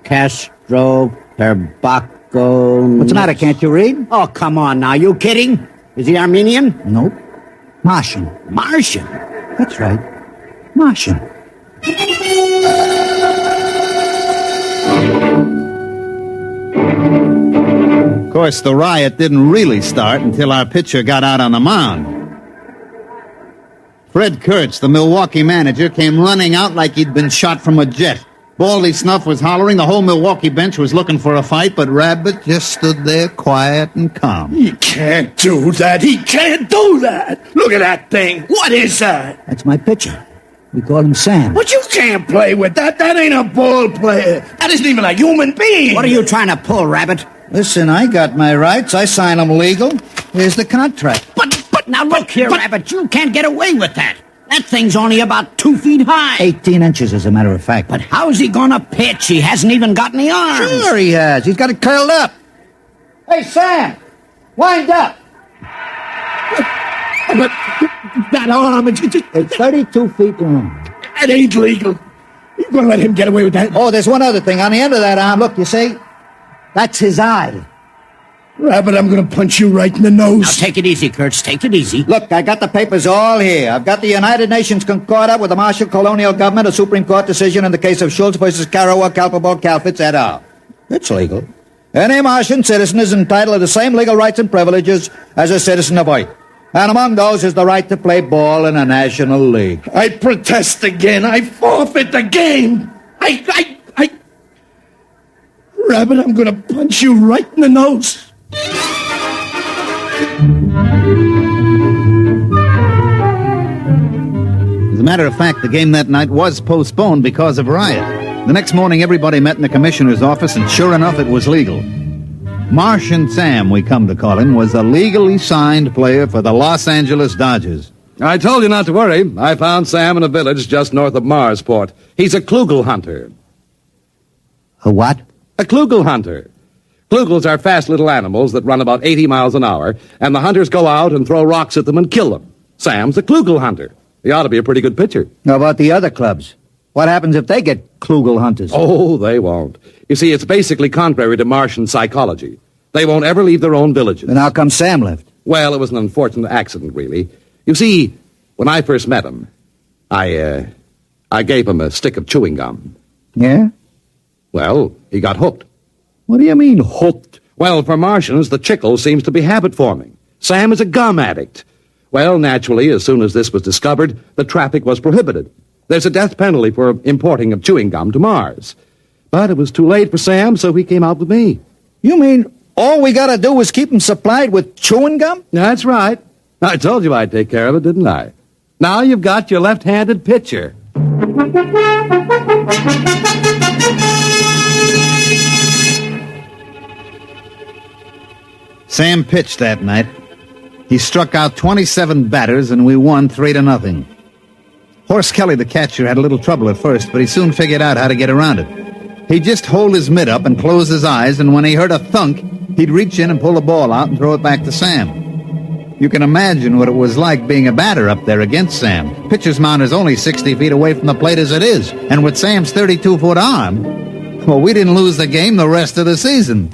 C: Castro Perbaco.
Q: What's the matter? Can't you read?
C: Oh, come on now. You kidding? Is he Armenian?
Q: Nope. Martian.
C: Martian?
Q: That's right. Martian.
G: Of course, the riot didn't really start until our pitcher got out on the mound. Fred Kurtz, the Milwaukee manager, came running out like he'd been shot from a jet. Baldy Snuff was hollering. The whole Milwaukee bench was looking for a fight, but Rabbit just stood there quiet and calm.
T: He can't do that. He can't do that. Look at that thing. What is that?
Q: That's my pitcher. We call him Sam.
T: But you can't play with that. That ain't a ball player. That isn't even a human being.
C: What are you trying to pull, Rabbit?
Q: Listen, I got my rights. I sign them legal. Here's the contract.
C: But now look here, Rabbit. You can't get away with that. That thing's only about 2 feet high.
Q: 18 inches, as a matter of fact.
C: But how's he gonna pitch? He hasn't even got any arms.
Q: Sure he has. He's got it curled up. Hey, Sam, wind up.
T: But that arm, it's
Q: 32 feet long.
T: That ain't legal. You're gonna let him get away with that?
Q: Oh, there's one other thing. On the end of that arm, look, you see? That's his eye.
T: Rabbit, I'm gonna punch you right in the nose.
C: Now take it easy, Kurtz. Take it easy.
Q: Look, I got the papers all here. I've got the United Nations Concordat with the Martial Colonial Government, a Supreme Court decision in the case of Schultz versus Karawa, Kalpabal, Kalfitz, et al. It's legal. Any Martian citizen is entitled to the same legal rights and privileges as a citizen of Earth. And among those is the right to play ball in a national league.
T: I protest again. I forfeit the game. Rabbit, I'm gonna punch you right in the nose.
G: As a matter of fact, the game that night was postponed because of riot. The next morning, everybody met in the commissioner's office, and sure enough, it was legal. Martian Sam, we come to call him, was a legally signed player for the Los Angeles Dodgers.
S: I told you not to worry. I found Sam in a village just north of Marsport. He's a klugel hunter.
Q: A what?
S: A klugel hunter. Klugels are fast little animals that run about 80 miles an hour, and the hunters go out and throw rocks at them and kill them. Sam's a klugel hunter. He ought to be a pretty good pitcher.
Q: How about the other clubs? What happens if they get klugel hunters?
S: Oh, they won't. You see, it's basically contrary to Martian psychology. They won't ever leave their own villages.
Q: Then how come Sam left?
S: Well, it was an unfortunate accident, really. You see, when I first met him, I gave him a stick of chewing gum.
Q: Yeah?
S: Well, he got hooked.
Q: What do you mean, hooked?
S: Well, for Martians, the chicle seems to be habit-forming. Sam is a gum addict. Well, naturally, as soon as this was discovered, the traffic was prohibited. There's a death penalty for importing of chewing gum to Mars. But it was too late for Sam, so he came out with me.
Q: You mean all we gotta do is keep him supplied with chewing gum?
S: That's right. I told you I'd take care of it, didn't I? Now you've got your left-handed pitcher.
G: Sam pitched that night. He struck out 27 batters, and we won 3-0. Horace Kelly, the catcher, had a little trouble at first, but he soon figured out how to get around it. He'd just hold his mitt up and close his eyes, and when he heard a thunk, he'd reach in and pull the ball out and throw it back to Sam. You can imagine what it was like being a batter up there against Sam. Pitcher's mound is only 60 feet away from the plate as it is, and with Sam's 32-foot arm, well, we didn't lose the game the rest of the season.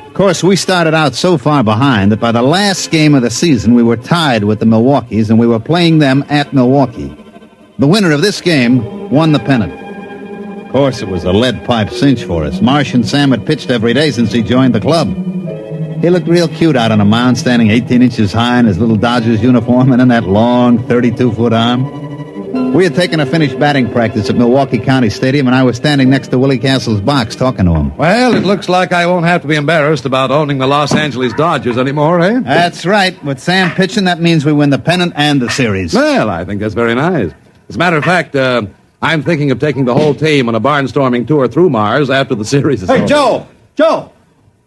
G: Of course, we started out so far behind that by the last game of the season, we were tied with the Milwaukees, and we were playing them at Milwaukee. The winner of this game won the pennant. Of course, it was a lead pipe cinch for us. Martian Sam had pitched every day since he joined the club. He looked real cute out on the mound, standing 18 inches high in his little Dodgers uniform and in that long 32-foot arm. We had taken a finished batting practice at Milwaukee County Stadium, and I was standing next to Willie Castle's box talking to him.
S: Well, it looks like I won't have to be embarrassed about owning the Los Angeles Dodgers anymore, eh?
G: That's right. With Sam pitching, that means we win the pennant and the series.
S: Well, I think that's very nice. As a matter of fact, I'm thinking of taking the whole team on a barnstorming tour through Mars after the series is over.
Q: Hey, Joe! Joe!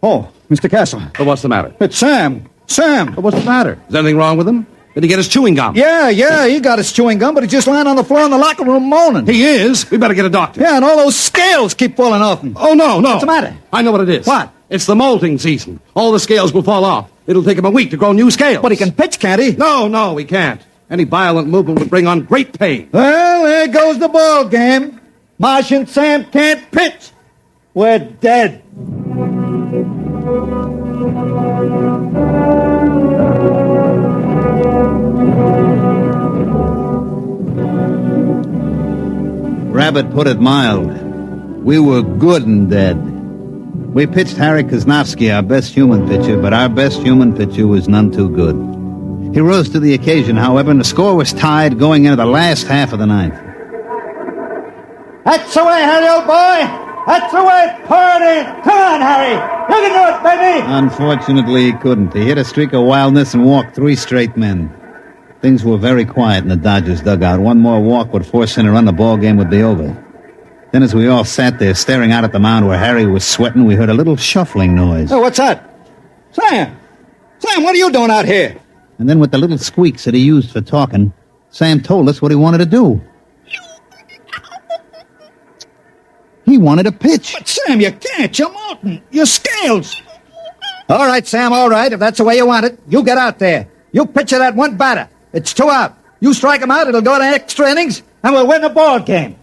Q: Oh, Mr. Castle.
S: But what's the matter?
Q: It's Sam. Sam!
S: But what's the matter? Is anything wrong with him? Did he get his chewing gum?
Q: Yeah, he got his chewing gum, but he's just lying on the floor in the locker room moaning.
S: He is? We better get a doctor.
Q: Yeah, and all those scales keep falling off him.
S: Oh, no.
Q: What's the matter?
S: I know what it is.
Q: What?
S: It's the molting season. All the scales will fall off. It'll take him a week to grow new scales.
Q: But he can pitch, can't he?
S: No, he can't. Any violent movement would bring on great pain.
Q: Well, there goes the ball game. Martian Sam can't pitch. We're dead.
G: Rabbit put it mild. We were good and dead. We pitched Harry Kosnowski, our best human pitcher, but our best human pitcher was none too good. He rose to the occasion, however, and the score was tied going into the last half of the ninth.
Q: That's the way, Harry, old boy. That's the way. Pour it in. Come on, Harry. You can do it, baby.
G: Unfortunately, he couldn't. He hit a streak of wildness and walked 3 straight men. Things were very quiet in the Dodgers dugout. One more walk would force him to run, the ball game would be over. Then as we all sat there staring out at the mound where Harry was sweating, we heard a little shuffling noise.
Q: Oh, what's that? Sam! Sam, what are you doing out here?
G: And then with the little squeaks that he used for talking, Sam told us what he wanted to do. He wanted to pitch.
Q: But, Sam, you can't. You're molten. Your scales. All right, Sam, all right. If that's the way you want it, you get out there. You pitch that one batter. It's 2 out. You strike him out, it'll go to extra innings, and we'll win the ball game.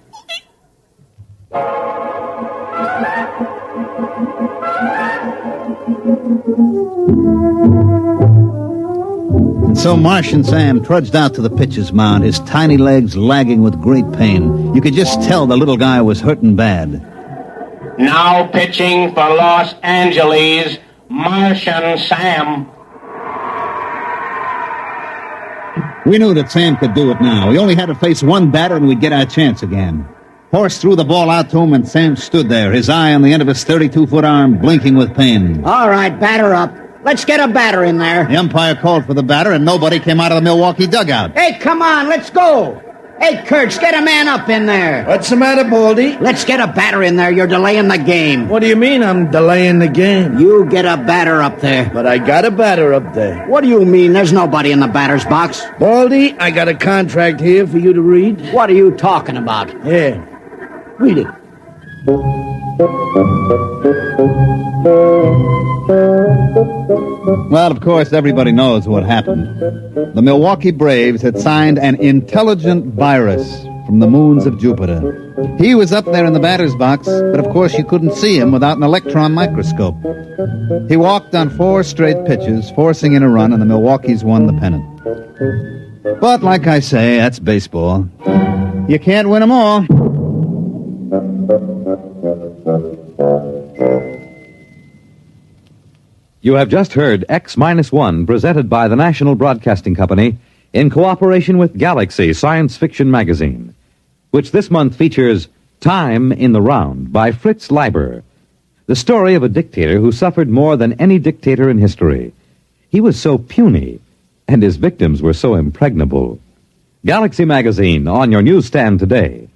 G: And so Martian Sam trudged out to the pitcher's mound, his tiny legs lagging with great pain. You could just tell the little guy was hurting bad.
U: Now pitching for Los Angeles, Martian Sam.
G: We knew that Sam could do it now. We only had to face one batter and we'd get our chance again. Horse threw the ball out to him and Sam stood there, his eye on the end of his 32-foot arm, blinking with pain.
V: All right, batter up. Let's get a batter in there.
G: The umpire called for the batter and nobody came out of the Milwaukee dugout.
V: Hey, come on, let's go. Hey, Kurtz, get a man up in there.
T: What's the matter, Baldy?
V: Let's get a batter in there. You're delaying the game.
T: What do you mean I'm delaying the game?
V: You get a batter up there.
T: But I got a batter up there.
V: What do you mean? There's nobody in the batter's box.
T: Baldy, I got a contract here for you to read.
V: What are you talking about?
T: Here. Read it.
G: Well, of course, everybody knows what happened. The Milwaukee Braves had signed an intelligent virus from the moons of Jupiter. He was up there in the batter's box, but of course you couldn't see him without an electron microscope. He walked on 4 straight pitches, forcing in a run, and the Milwaukees won the pennant. But like I say, that's baseball. You can't win them all.
N: You have just heard X-1, presented by the National Broadcasting Company in cooperation with Galaxy Science Fiction Magazine, which this month features Time in the Round by Fritz Leiber, the story of a dictator who suffered more than any dictator in history. He was so puny, and his victims were so impregnable. Galaxy Magazine on your newsstand today.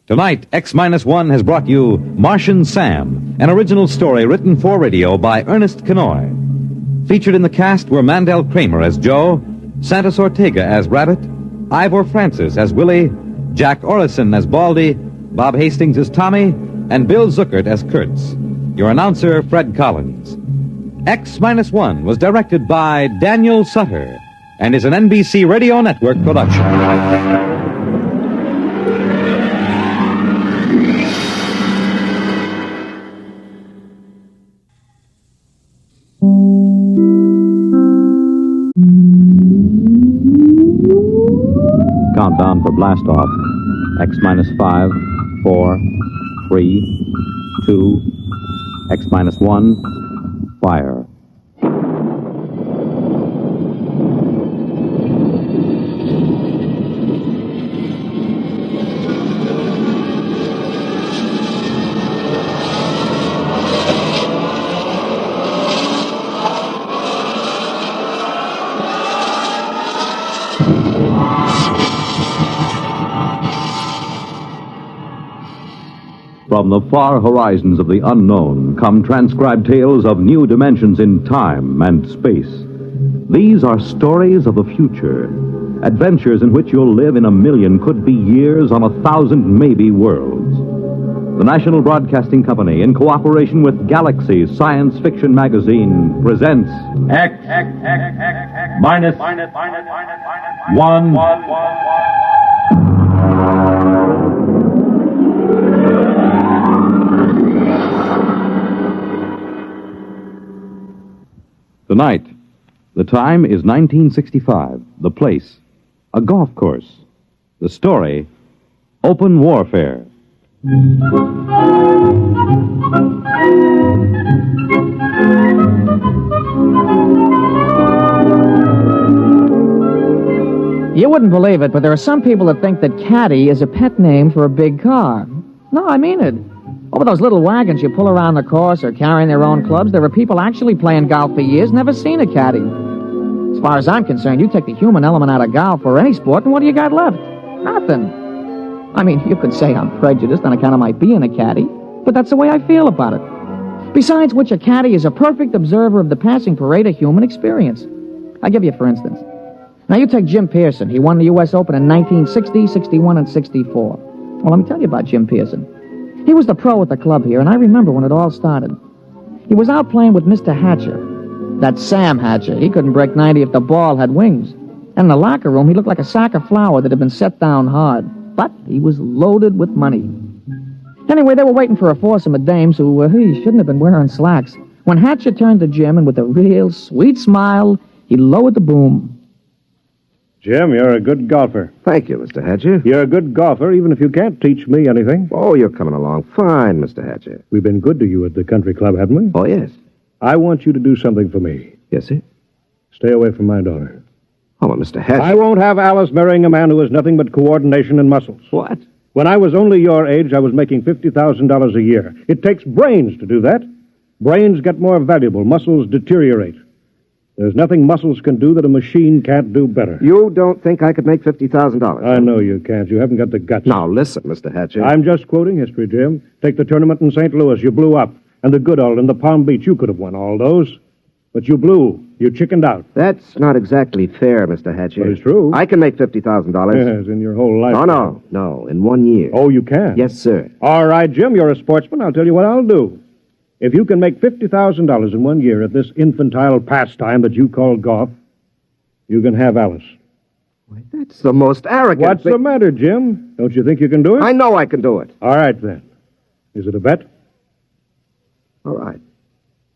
N: Tonight, X-1 has brought you Martian Sam, an original story written for radio by Ernest Kenoy. Featured in the cast were Mandel Kramer as Joe, Santos Ortega as Rabbit, Ivor Francis as Willie, Jack Orrison as Baldy, Bob Hastings as Tommy, and Bill Zuckert as Kurtz. Your announcer, Fred Collins. X-1 was directed by Daniel Sutter and is an NBC Radio Network production. Countdown for blast off. X minus 5, 4, 3, 2, X minus 1, fire.
O: From the far horizons of the unknown come transcribed tales of new dimensions in time and space. These are stories of the future, adventures in which you'll live in a million, could be years, on 1,000 maybe worlds. The National Broadcasting Company, in cooperation with Galaxy Science Fiction Magazine, presents
E: X minus 1.
N: Tonight, the time is 1965. The place, a golf course. The story, open warfare.
H: You wouldn't believe it, but there are some people that think that caddy is a pet name for a big car. No, I mean it. Over those little wagons you pull around the course or carrying their own clubs, there are people actually playing golf for years, never seen a caddy. As far as I'm concerned, you take the human element out of golf or any sport, and what do you got left? Nothing. I mean, you could say I'm prejudiced on account of my being a caddy, but that's the way I feel about it. Besides which, a caddy is a perfect observer of the passing parade of human experience. I'll give you for instance. Now, you take Jim Pearson. He won the U.S. Open in 1960, 61, and 64. Well, let me tell you about Jim Pearson. He was the pro at the club here, and I remember when it all started. He was out playing with Mr. Hatcher. That Sam Hatcher. He couldn't break 90 if the ball had wings. And in the locker room, he looked like a sack of flour that had been set down hard. But he was loaded with money. Anyway, they were waiting for a foursome of dames who shouldn't have been wearing slacks. When Hatcher turned to Jim, and with a real sweet smile, he lowered the boom.
W: Jim, you're a good golfer.
B: Thank you, Mr. Hatcher.
W: You're a good golfer, even if you can't teach me anything.
B: Oh, you're coming along fine, Mr. Hatcher.
W: We've been good to you at the country club, haven't we?
B: Oh, yes.
W: I want you to do something for me.
B: Yes, sir?
W: Stay away from my daughter.
B: Oh, well, Mr. Hatcher.
W: I won't have Alice marrying a man who has nothing but coordination and muscles.
B: What?
W: When I was only your age, I was making $50,000 a year. It takes brains to do that. Brains get more valuable. Muscles deteriorate. There's nothing muscles can do that a machine can't do better.
B: You don't think I could make $50,000?
W: I know you can't. You haven't got the guts.
B: Now, listen, Mr. Hatcher.
W: I'm just quoting history, Jim. Take the tournament in St. Louis. You blew up. And the Goodall in the Palm Beach. You could have won all those. But you blew. You chickened out.
B: That's not exactly fair, Mr. Hatcher.
W: But it's true.
B: I can make $50,000.
W: Yes, in your whole life.
B: No, in 1 year.
W: Oh, you can?
B: Yes, sir.
W: All right, Jim, you're a sportsman. I'll tell you what I'll do. If you can make $50,000 in 1 year at this infantile pastime that you call golf, you can have Alice.
B: Why, that's the most arrogant
W: What's the matter, Jim? Don't you think you can do it?
B: I know I can do it.
W: All right, then. Is it a bet?
B: All right.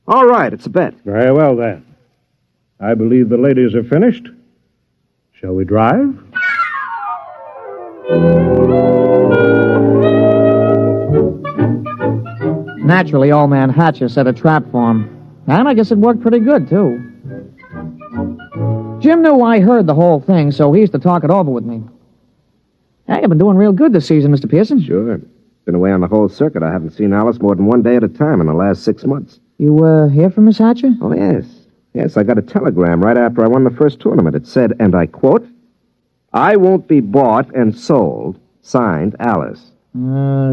B: All right, it's a bet.
W: Very well, then. I believe the ladies are finished. Shall we drive?
H: Naturally, old man Hatcher set a trap for him. And I guess it worked pretty good, too. Jim knew I heard the whole thing, so he used to talk it over with me. Hey, you've been doing real good this season, Mr. Pearson.
B: Sure. Been away on the whole circuit. I haven't seen Alice more than 1 day at a time in the last 6 months.
H: You, hear from Miss Hatcher?
B: Oh, yes. Yes, I got a telegram right after I won the first tournament. It said, and I quote, "I won't be bought and sold. Signed, Alice."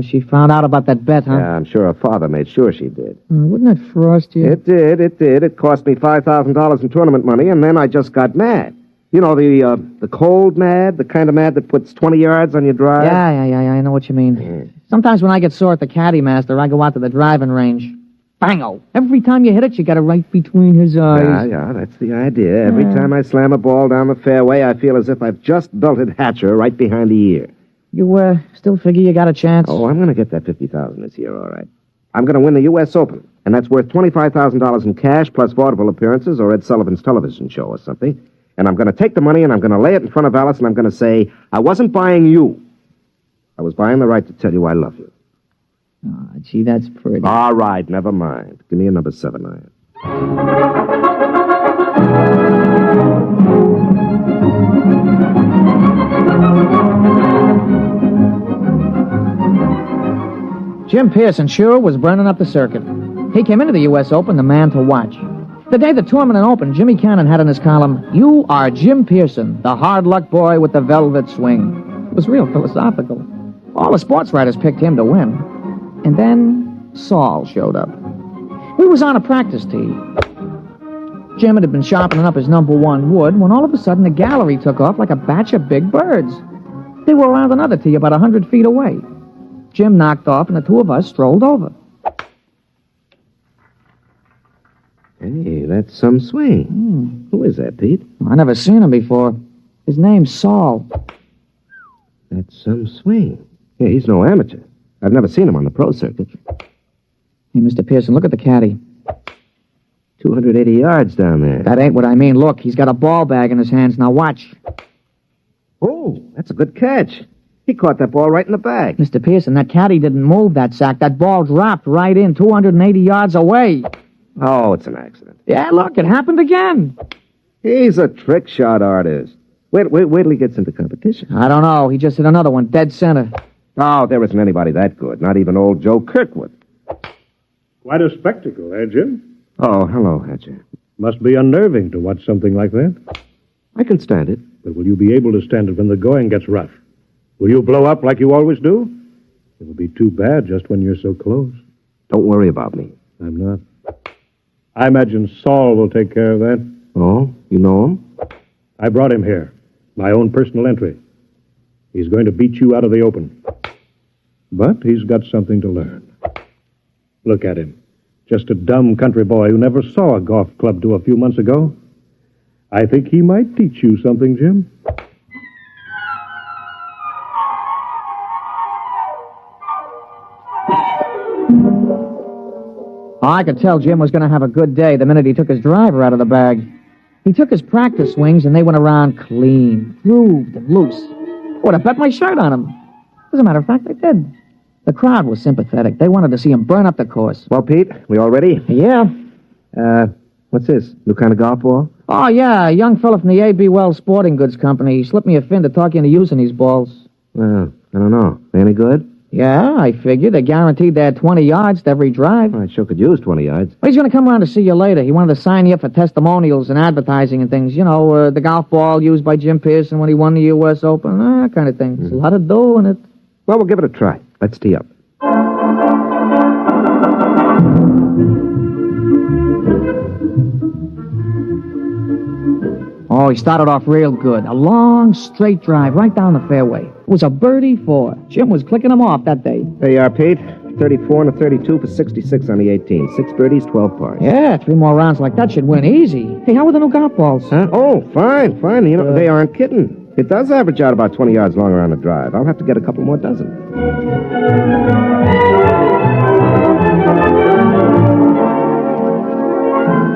H: She found out about that bet, huh?
B: Yeah, I'm sure her father made sure she did.
H: Wouldn't it frost you?
B: It did. It cost me $5,000 in tournament money, and then I just got mad. You know, the cold mad, the kind of mad that puts 20 yards on your drive?
H: Yeah, I know what you mean. Sometimes when I get sore at the caddy master, I go out to the driving range. Bango! Every time you hit it, you got it right between his eyes.
B: Yeah, that's the idea. Every time I slam a ball down the fairway, I feel as if I've just belted Hatcher right behind the ear.
H: You, still figure you got a chance?
B: Oh, I'm going to get that $50,000 this year, all right. I'm going to win the U.S. Open, and that's worth $25,000 in cash plus vaudeville appearances or Ed Sullivan's television show or something. And I'm going to take the money and I'm going to lay it in front of Alice and I'm going to say, I wasn't buying you.
D: I was buying the right to tell you I love you.
H: Oh, gee, that's pretty.
D: All right, never mind. Give me a number 7 iron.
H: Jim Pearson sure was burning up the circuit. He came into the U.S. Open the man to watch. The day the tournament opened, Jimmy Cannon had in his column, "You are Jim Pearson, the hard luck boy with the velvet swing." It was real philosophical. All the sports writers picked him to win. And then Saul showed up. We was on a practice tee. Jim had been sharpening up his #1 wood when all of a sudden the gallery took off like a batch of big birds. They were around another tee about 100 feet away. Jim knocked off and the two of us strolled over.
D: Hey, that's some swing. Who is that, Pete?
H: I never seen him before. His name's Saul.
D: That's some swing. Yeah, he's no amateur. I've never seen him on the pro circuit.
H: Hey, Mr. Pearson, look at the caddy.
D: 280 yards down there.
H: That ain't what I mean. Look, he's got a ball bag in his hands. Now watch.
D: Oh, that's a good catch. He caught that ball right in the bag.
H: Mr. Pearson, that caddy didn't move that sack. That ball dropped right in 280 yards away.
D: Oh, it's an accident.
H: Yeah, look, it happened again.
D: He's a trick shot artist. Wait till he gets into competition.
H: I don't know. He just hit another one, dead center.
D: Oh, there isn't anybody that good. Not even old Joe Kirkwood.
W: Quite a spectacle, eh, Jim?
D: Oh, hello, Hatcher.
W: Must be unnerving to watch something like that.
D: I can stand it.
W: But will you be able to stand it when the going gets rough? Will you blow up like you always do? It will be too bad just when you're so close.
D: Don't worry about me.
W: I'm not. I imagine Saul will take care of that.
D: Oh, you know him?
W: I brought him here. My own personal entry. He's going to beat you out of the open. But he's got something to learn. Look at him. Just a dumb country boy who never saw a golf club till a few months ago. I think he might teach you something, Jim.
H: I could tell Jim was going to have a good day the minute he took his driver out of the bag. He took his practice swings, and they went around clean, grooved, and loose. I would have bet my shirt on him. As a matter of fact, I did. The crowd was sympathetic. They wanted to see him burn up the course.
D: Well, Pete, we all ready?
H: Yeah.
D: What's this? New kind of golf ball?
H: Oh, yeah, a young fella from the A.B. Wells Sporting Goods Company. He slipped me a fin to talk you into using these balls.
D: Well, I don't know. They any good?
H: Yeah, I figured. They guaranteed they had 20 yards to every drive.
D: I sure could use 20 yards.
H: Well, he's going to come around to see you later. He wanted to sign you up for testimonials and advertising and things. You know, the golf ball used by Jim Pearson when he won the U.S. Open, that kind of thing. There's a lot of dough in it.
D: Well, we'll give it a try. Let's tee up.
H: Oh, he started off real good. A long, straight drive right down the fairway. It was a birdie 4. Jim was clicking him off that day.
D: There you are, Pete. 34 and a 32 for 66 on the 18. 6 birdies, 12 pars.
H: Yeah, 3 more rounds like that should win easy. Hey, how are the new golf balls?
D: Huh? Oh, fine. You know, they aren't kidding. It does average out about 20 yards longer on the drive. I'll have to get a couple more dozen.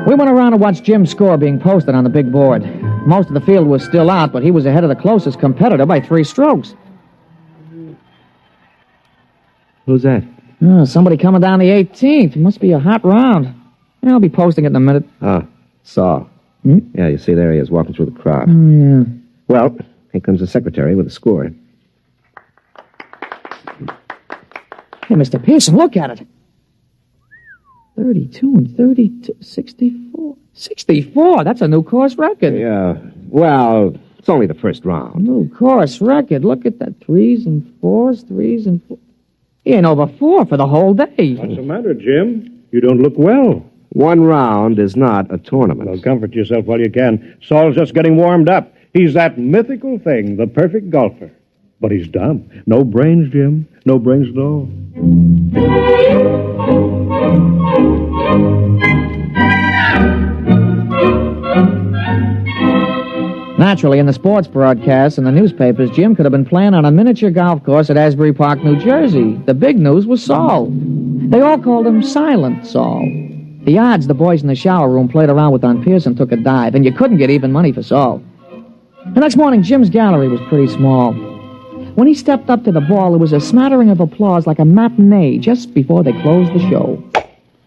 H: We went around to watch Jim's score being posted on the big board. Most of the field was still out, but he was ahead of the closest competitor by 3 strokes.
D: Who's that?
H: Oh, somebody coming down the 18th. It must be a hot round. Yeah, I'll be posting it in a minute.
D: Oh, Saul. Yeah, you see, there he is, walking through the crowd.
H: Yeah.
D: Well, here comes the secretary with the score.
H: Hey, Mr. Pearson, look at it. 32 and 32, 64. 64? That's a new course record.
D: Yeah, well, it's only the first round.
H: New course record. Look at that. 3s and 4s, 3s and 4s. He ain't over 4 for the whole day.
W: What's the matter, Jim? You don't look well.
D: 1 round is not a tournament.
W: Well, comfort yourself while you can. Saul's just getting warmed up. He's that mythical thing, the perfect golfer. But he's dumb. No brains, Jim. No brains at all.
H: Naturally, in the sports broadcasts and the newspapers, Jim could have been playing on a miniature golf course at Asbury Park, New Jersey. The big news was Saul. They all called him Silent Saul. The odds the boys in the shower room played around with on Pearson took a dive, and you couldn't get even money for Saul. The next morning, Jim's gallery was pretty small. When he stepped up to the ball, there was a smattering of applause like a matinee just before they closed the show.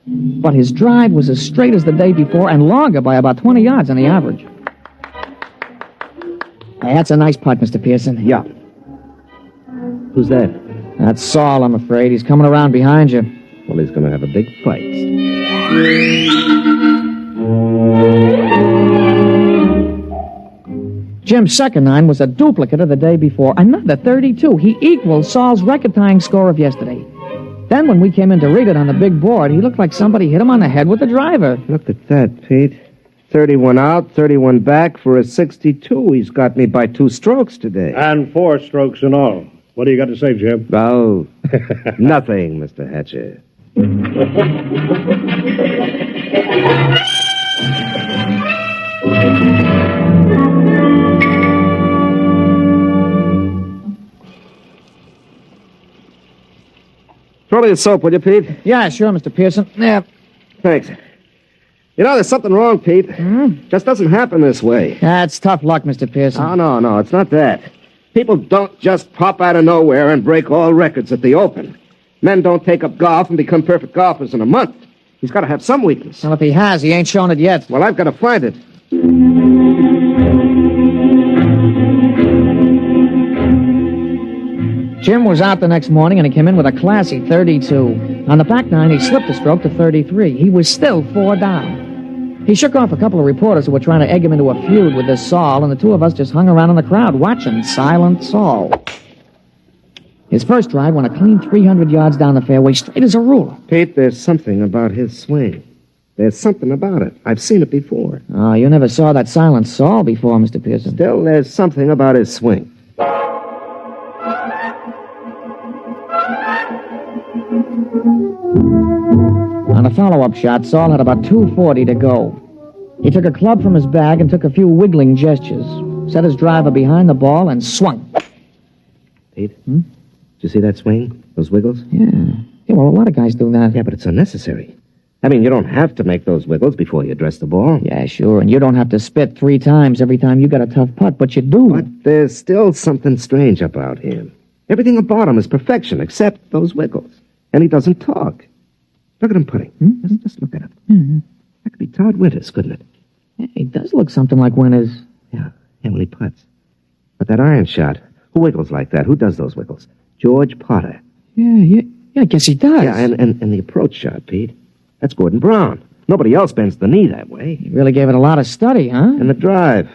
H: But his drive was as straight as the day before and longer by about 20 yards on the average. Hey, that's a nice putt, Mr. Pearson.
D: Yeah. Who's that?
H: That's Saul, I'm afraid. He's coming around behind you.
D: Well, he's going to have a big fight.
H: Jim's second nine was a duplicate of the day before. Another 32. He equaled Saul's record-tying score of yesterday. Then when we came in to read it on the big board, he looked like somebody hit him on the head with a driver.
D: Look at that, Pete. 31 out, 31 back for a 62. He's got me by 2 strokes today.
W: And 4 strokes in all. What do you got to say, Jim?
D: Oh, nothing, Mr. Hatcher. Throw me the soap, will you, Pete?
H: Yeah, sure, Mr. Pearson. Yeah.
D: Thanks. You know, there's something wrong, Pete. Just doesn't happen this way.
H: That's tough luck, Mr. Pearson.
D: Oh, no, it's not that. People don't just pop out of nowhere and break all records at the Open. Men don't take up golf and become perfect golfers in a month. He's got to have some weakness.
H: Well, if he has, he ain't shown it yet.
D: Well, I've got to find it.
H: Jim was out the next morning, and he came in with a classy 32. On the back nine, he slipped a stroke to 33. He was still 4 down. He shook off a couple of reporters who were trying to egg him into a feud with this Saul, and the two of us just hung around in the crowd watching Silent Saul. His first drive went a clean 300 yards down the fairway, straight as a ruler.
D: Pete, there's something about his swing. There's something about it. I've seen it before.
H: Oh, you never saw that Silent Saul before, Mr. Pearson.
D: Still, there's something about his swing.
H: On a follow-up shot, Saul had about 240 to go. He took a club from his bag and took a few wiggling gestures, set his driver behind the ball, and swung.
D: Pete? Did you see that swing? Those wiggles?
H: Yeah, well, a lot of guys do that.
D: Yeah, but it's unnecessary. I mean, you don't have to make those wiggles before you address the ball.
H: Yeah, sure, and you don't have to spit 3 times every time you got a tough putt, but you do.
D: But there's still something strange about him. Everything about him is perfection, except those wiggles. And he doesn't talk. Look at him putting. Just look at him.
H: Mm-hmm.
D: That could be Todd Winters, couldn't it?
H: Yeah, he does look something like Winters.
D: Yeah, when he putts. But that iron shot, who wiggles like that? Who does those wiggles? George Potter.
H: Yeah, I guess he does.
D: Yeah, and the approach shot, Pete. That's Gordon Brown. Nobody else bends the knee that way.
H: He really gave it a lot of study, huh?
D: And the drive.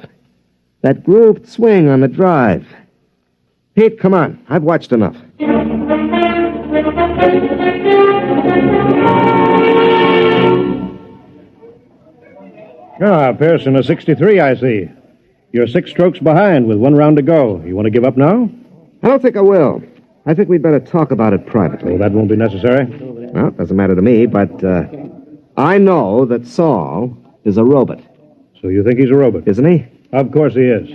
D: That grooved swing on the drive. Pete, come on. I've watched enough.
W: Ah, Pearson, a 63, I see. You're 6 strokes behind with 1 round to go. You want to give up now?
D: I don't think I will. I think we'd better talk about it privately.
W: Well, that won't be necessary.
D: Well, it doesn't matter to me, but I know that Saul is a robot.
W: So you think he's a robot?
D: Isn't he?
W: Of course he is.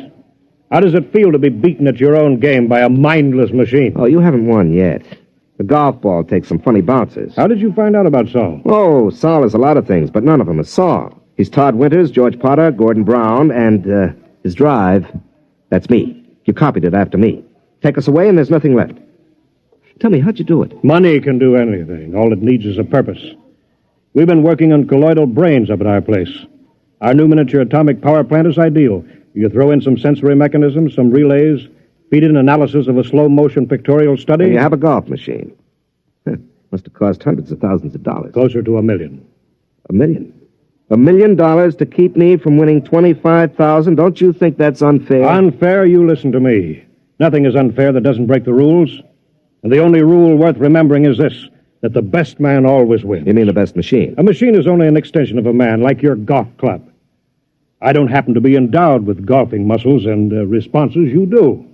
W: How does it feel to be beaten at your own game by a mindless machine?
D: Oh, you haven't won yet. The golf ball takes some funny bounces.
W: How did you find out about Saul?
D: Oh, Saul is a lot of things, but none of them is Saul. He's Todd Winters, George Potter, Gordon Brown, and his drive, that's me. You copied it after me. Take us away and there's nothing left. Tell me, how'd you do it?
W: Money can do anything. All it needs is a purpose. We've been working on colloidal brains up at our place. Our new miniature atomic power plant is ideal. You throw in some sensory mechanisms, some relays, feed in analysis of a slow-motion pictorial study.
D: And you have a golf machine. Must have cost hundreds of thousands of dollars.
W: Closer to $1 million.
D: $1 million? $1 million to keep me from winning $25,000? Don't you think that's unfair?
W: Unfair? You listen to me. Nothing is unfair that doesn't break the rules. And the only rule worth remembering is this, that the best man always wins.
D: You mean the best machine?
W: A machine is only an extension of a man, like your golf club. I don't happen to be endowed with golfing muscles and responses. You do.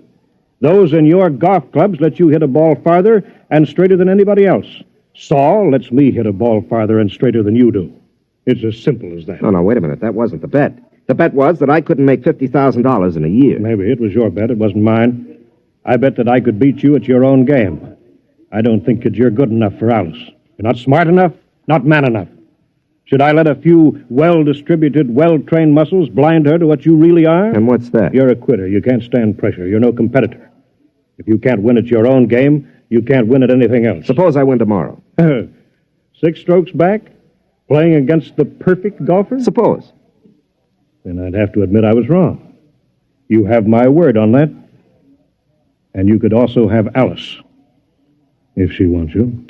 W: Those in your golf clubs let you hit a ball farther and straighter than anybody else. Saul lets me hit a ball farther and straighter than you do. It's as simple as that.
D: No, wait a minute. That wasn't the bet. The bet was that I couldn't make $50,000 in a year.
W: Maybe it was your bet. It wasn't mine. I bet that I could beat you at your own game. I don't think that you're good enough for Alice. You're not smart enough, not man enough. Should I let a few well-distributed, well-trained muscles blind her to what you really are?
D: And what's that?
W: You're a quitter. You can't stand pressure. You're no competitor. If you can't win at your own game, you can't win at anything else.
D: Suppose I win tomorrow.
W: 6 strokes back? Playing against the perfect golfer?
D: Suppose.
W: Then I'd have to admit I was wrong. You have my word on that. And you could also have Alice, if she wants you.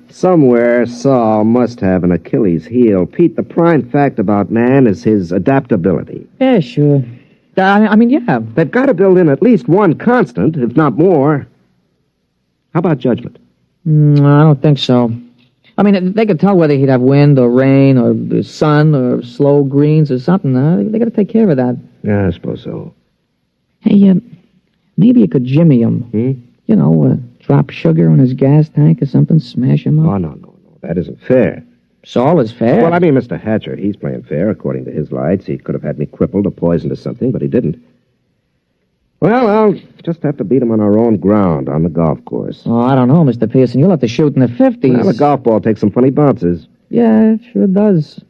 D: Somewhere, Saul must have an Achilles heel. Pete, the prime fact about man is his adaptability.
H: Yeah, sure. Yeah.
D: They've got to build in at least one constant, if not more. How about judgment?
H: I don't think so. They could tell whether he'd have wind or rain or the sun or slow greens or something. They got to take care of that.
D: Yeah, I suppose so.
H: Hey, maybe you could jimmy him. Drop sugar in his gas tank or something, smash him up.
D: Oh, no. That isn't fair.
H: Saul is fair.
D: Well, Mr. Hatcher, he's playing fair according to his lights. He could have had me crippled or poisoned or something, but he didn't. Well, I'll just have to beat him on our own ground on the golf course.
H: Oh, I don't know, Mr. Pearson. You'll have to shoot in the 50s.
D: Well, the golf ball takes some funny bounces.
H: Yeah, it sure does.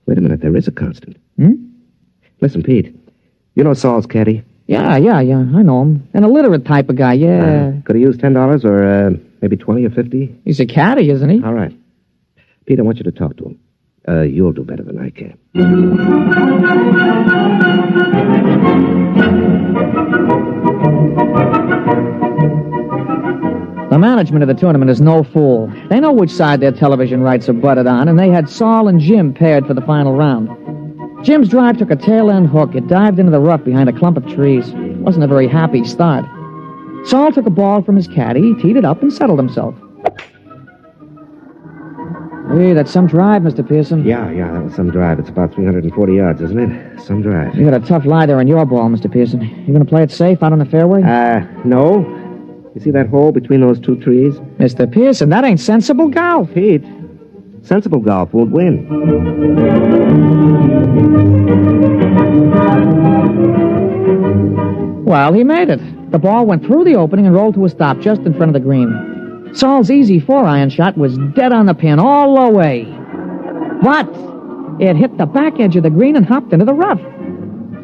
D: Wait a minute, there is a constant. Listen, Pete, you know Saul's caddy?
H: Yeah, I know him. An illiterate type of guy, yeah.
D: Could he use $10 or maybe 20 or 50?
H: He's a caddy, isn't he?
D: All right. Pete, I want you to talk to him. You'll do better than I can.
H: The management of the tournament is no fool. They know which side their television rights are butted on, and they had Saul and Jim paired for the final round. Jim's drive took a tail-end hook. It dived into the rough behind a clump of trees. Wasn't a very happy start. Saul took a ball from his caddy, teed it up, and settled himself. Hey, that's some drive, Mr. Pearson.
D: Yeah, that was some drive. It's about 340 yards, isn't it? Some drive.
H: You got a tough lie there on your ball, Mr. Pearson. You going to play it safe out on the fairway?
D: No. You see that hole between those 2 trees?
H: Mr. Pearson, that ain't sensible golf.
D: Pete, sensible golf won't win.
H: Well, he made it. The ball went through the opening and rolled to a stop just in front of the green. Saul's easy 4-iron shot was dead on the pin all the way. But it hit the back edge of the green and hopped into the rough.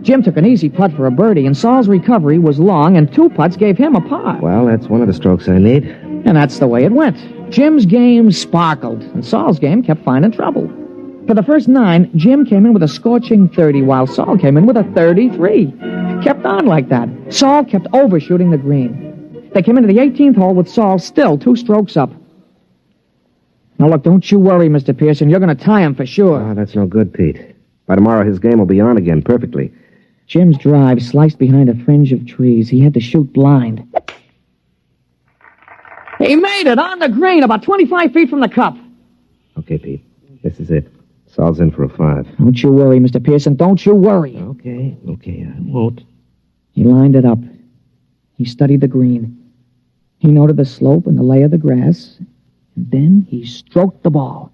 H: Jim took an easy putt for a birdie, and Saul's recovery was long, and 2 putts gave him a par.
D: Well, that's one of the strokes I need.
H: And that's the way it went. Jim's game sparkled, and Saul's game kept finding trouble. For the first 9, Jim came in with a scorching 30, while Saul came in with a 33. Kept on like that. Saul kept overshooting the green. They came into the 18th hole with Saul still 2 strokes up. Now, look, don't you worry, Mr. Pearson. You're going to tie him for sure.
D: Oh, that's no good, Pete. By tomorrow, his game will be on again perfectly.
H: Jim's drive sliced behind a fringe of trees. He had to shoot blind. He made it on the green, about 25 feet from the cup.
D: Okay, Pete. This is it. Saul's in for a 5.
H: Don't you worry, Mr. Pearson. Don't you worry.
D: Okay, I won't.
H: He lined it up. He studied the green. He noted the slope and the lay of the grass. And then he stroked the ball.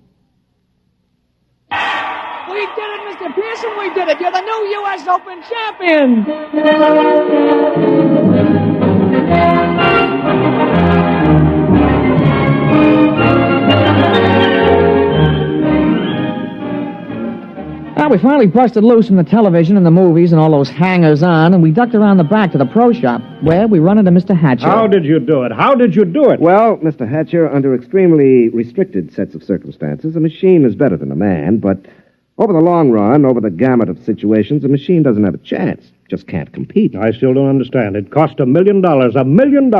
H: We did it, Mr. Pearson. We did it. You're the new U.S. Open champion. Well, we finally busted loose from the television and the movies and all those hangers-on, and we ducked around the back to the pro shop, where we run into Mr. Hatcher.
W: How did you do it?
D: Well, Mr. Hatcher, under extremely restricted sets of circumstances, a machine is better than a man, but over the long run, over the gamut of situations, a machine doesn't have a chance. Just can't compete.
W: I still don't understand. It cost $1 million. $1 million.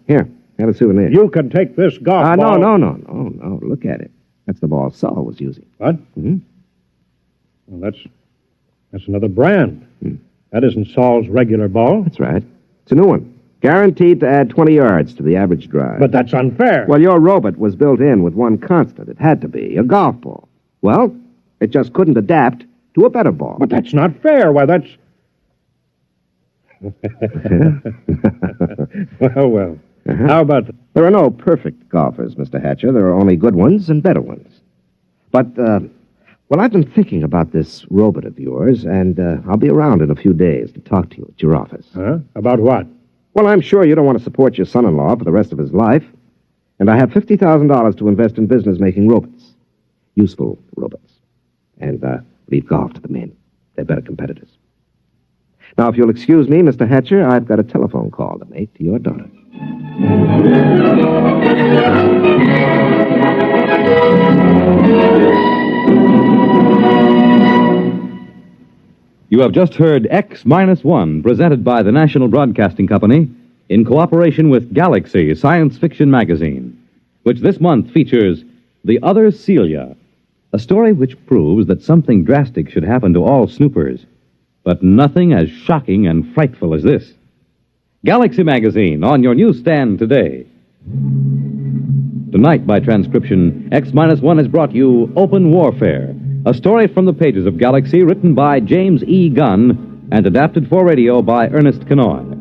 D: Here, have a souvenir.
W: You can take this golf ball.
D: No. Look at it. That's the ball Saul was using.
W: What?
D: Mm-hmm.
W: Well, that's another brand. That isn't Saul's regular ball.
D: That's right. It's a new one. Guaranteed to add 20 yards to the average drive.
W: But that's unfair.
D: Well, your robot was built in with one constant. It had to be a golf ball. Well, it just couldn't adapt to a better ball.
W: But that's not fair. Why, that's... Well.
D: Uh-huh.
W: How about...
D: There are no perfect golfers, Mr. Hatcher. There are only good ones and better ones. But, well, I've been thinking about this robot of yours, and I'll be around in a few days to talk to you at your office.
W: Huh? About what?
D: Well, I'm sure you don't want to support your son-in-law for the rest of his life. And I have $50,000 to invest in business making robots. Useful robots. And leave golf to the men. They're better competitors. Now, if you'll excuse me, Mr. Hatcher, I've got a telephone call to make to your daughter.
N: You have just heard X-1, presented by the National Broadcasting Company in cooperation with Galaxy Science Fiction Magazine, which this month features The Other Celia, a story which proves that something drastic should happen to all snoopers, but nothing as shocking and frightful as this. Galaxy Magazine on your newsstand today. Tonight, by transcription, X-1 has brought you Open Warfare, a story from the pages of Galaxy written by James E. Gunn and adapted for radio by Ernest Kenoy.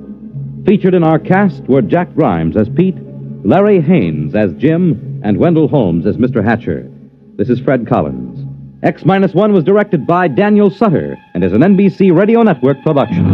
N: Featured in our cast were Jack Grimes as Pete, Larry Haynes as Jim, and Wendell Holmes as Mr. Hatcher. This is Fred Collins. X-1 was directed by Daniel Sutter and is an NBC Radio Network production.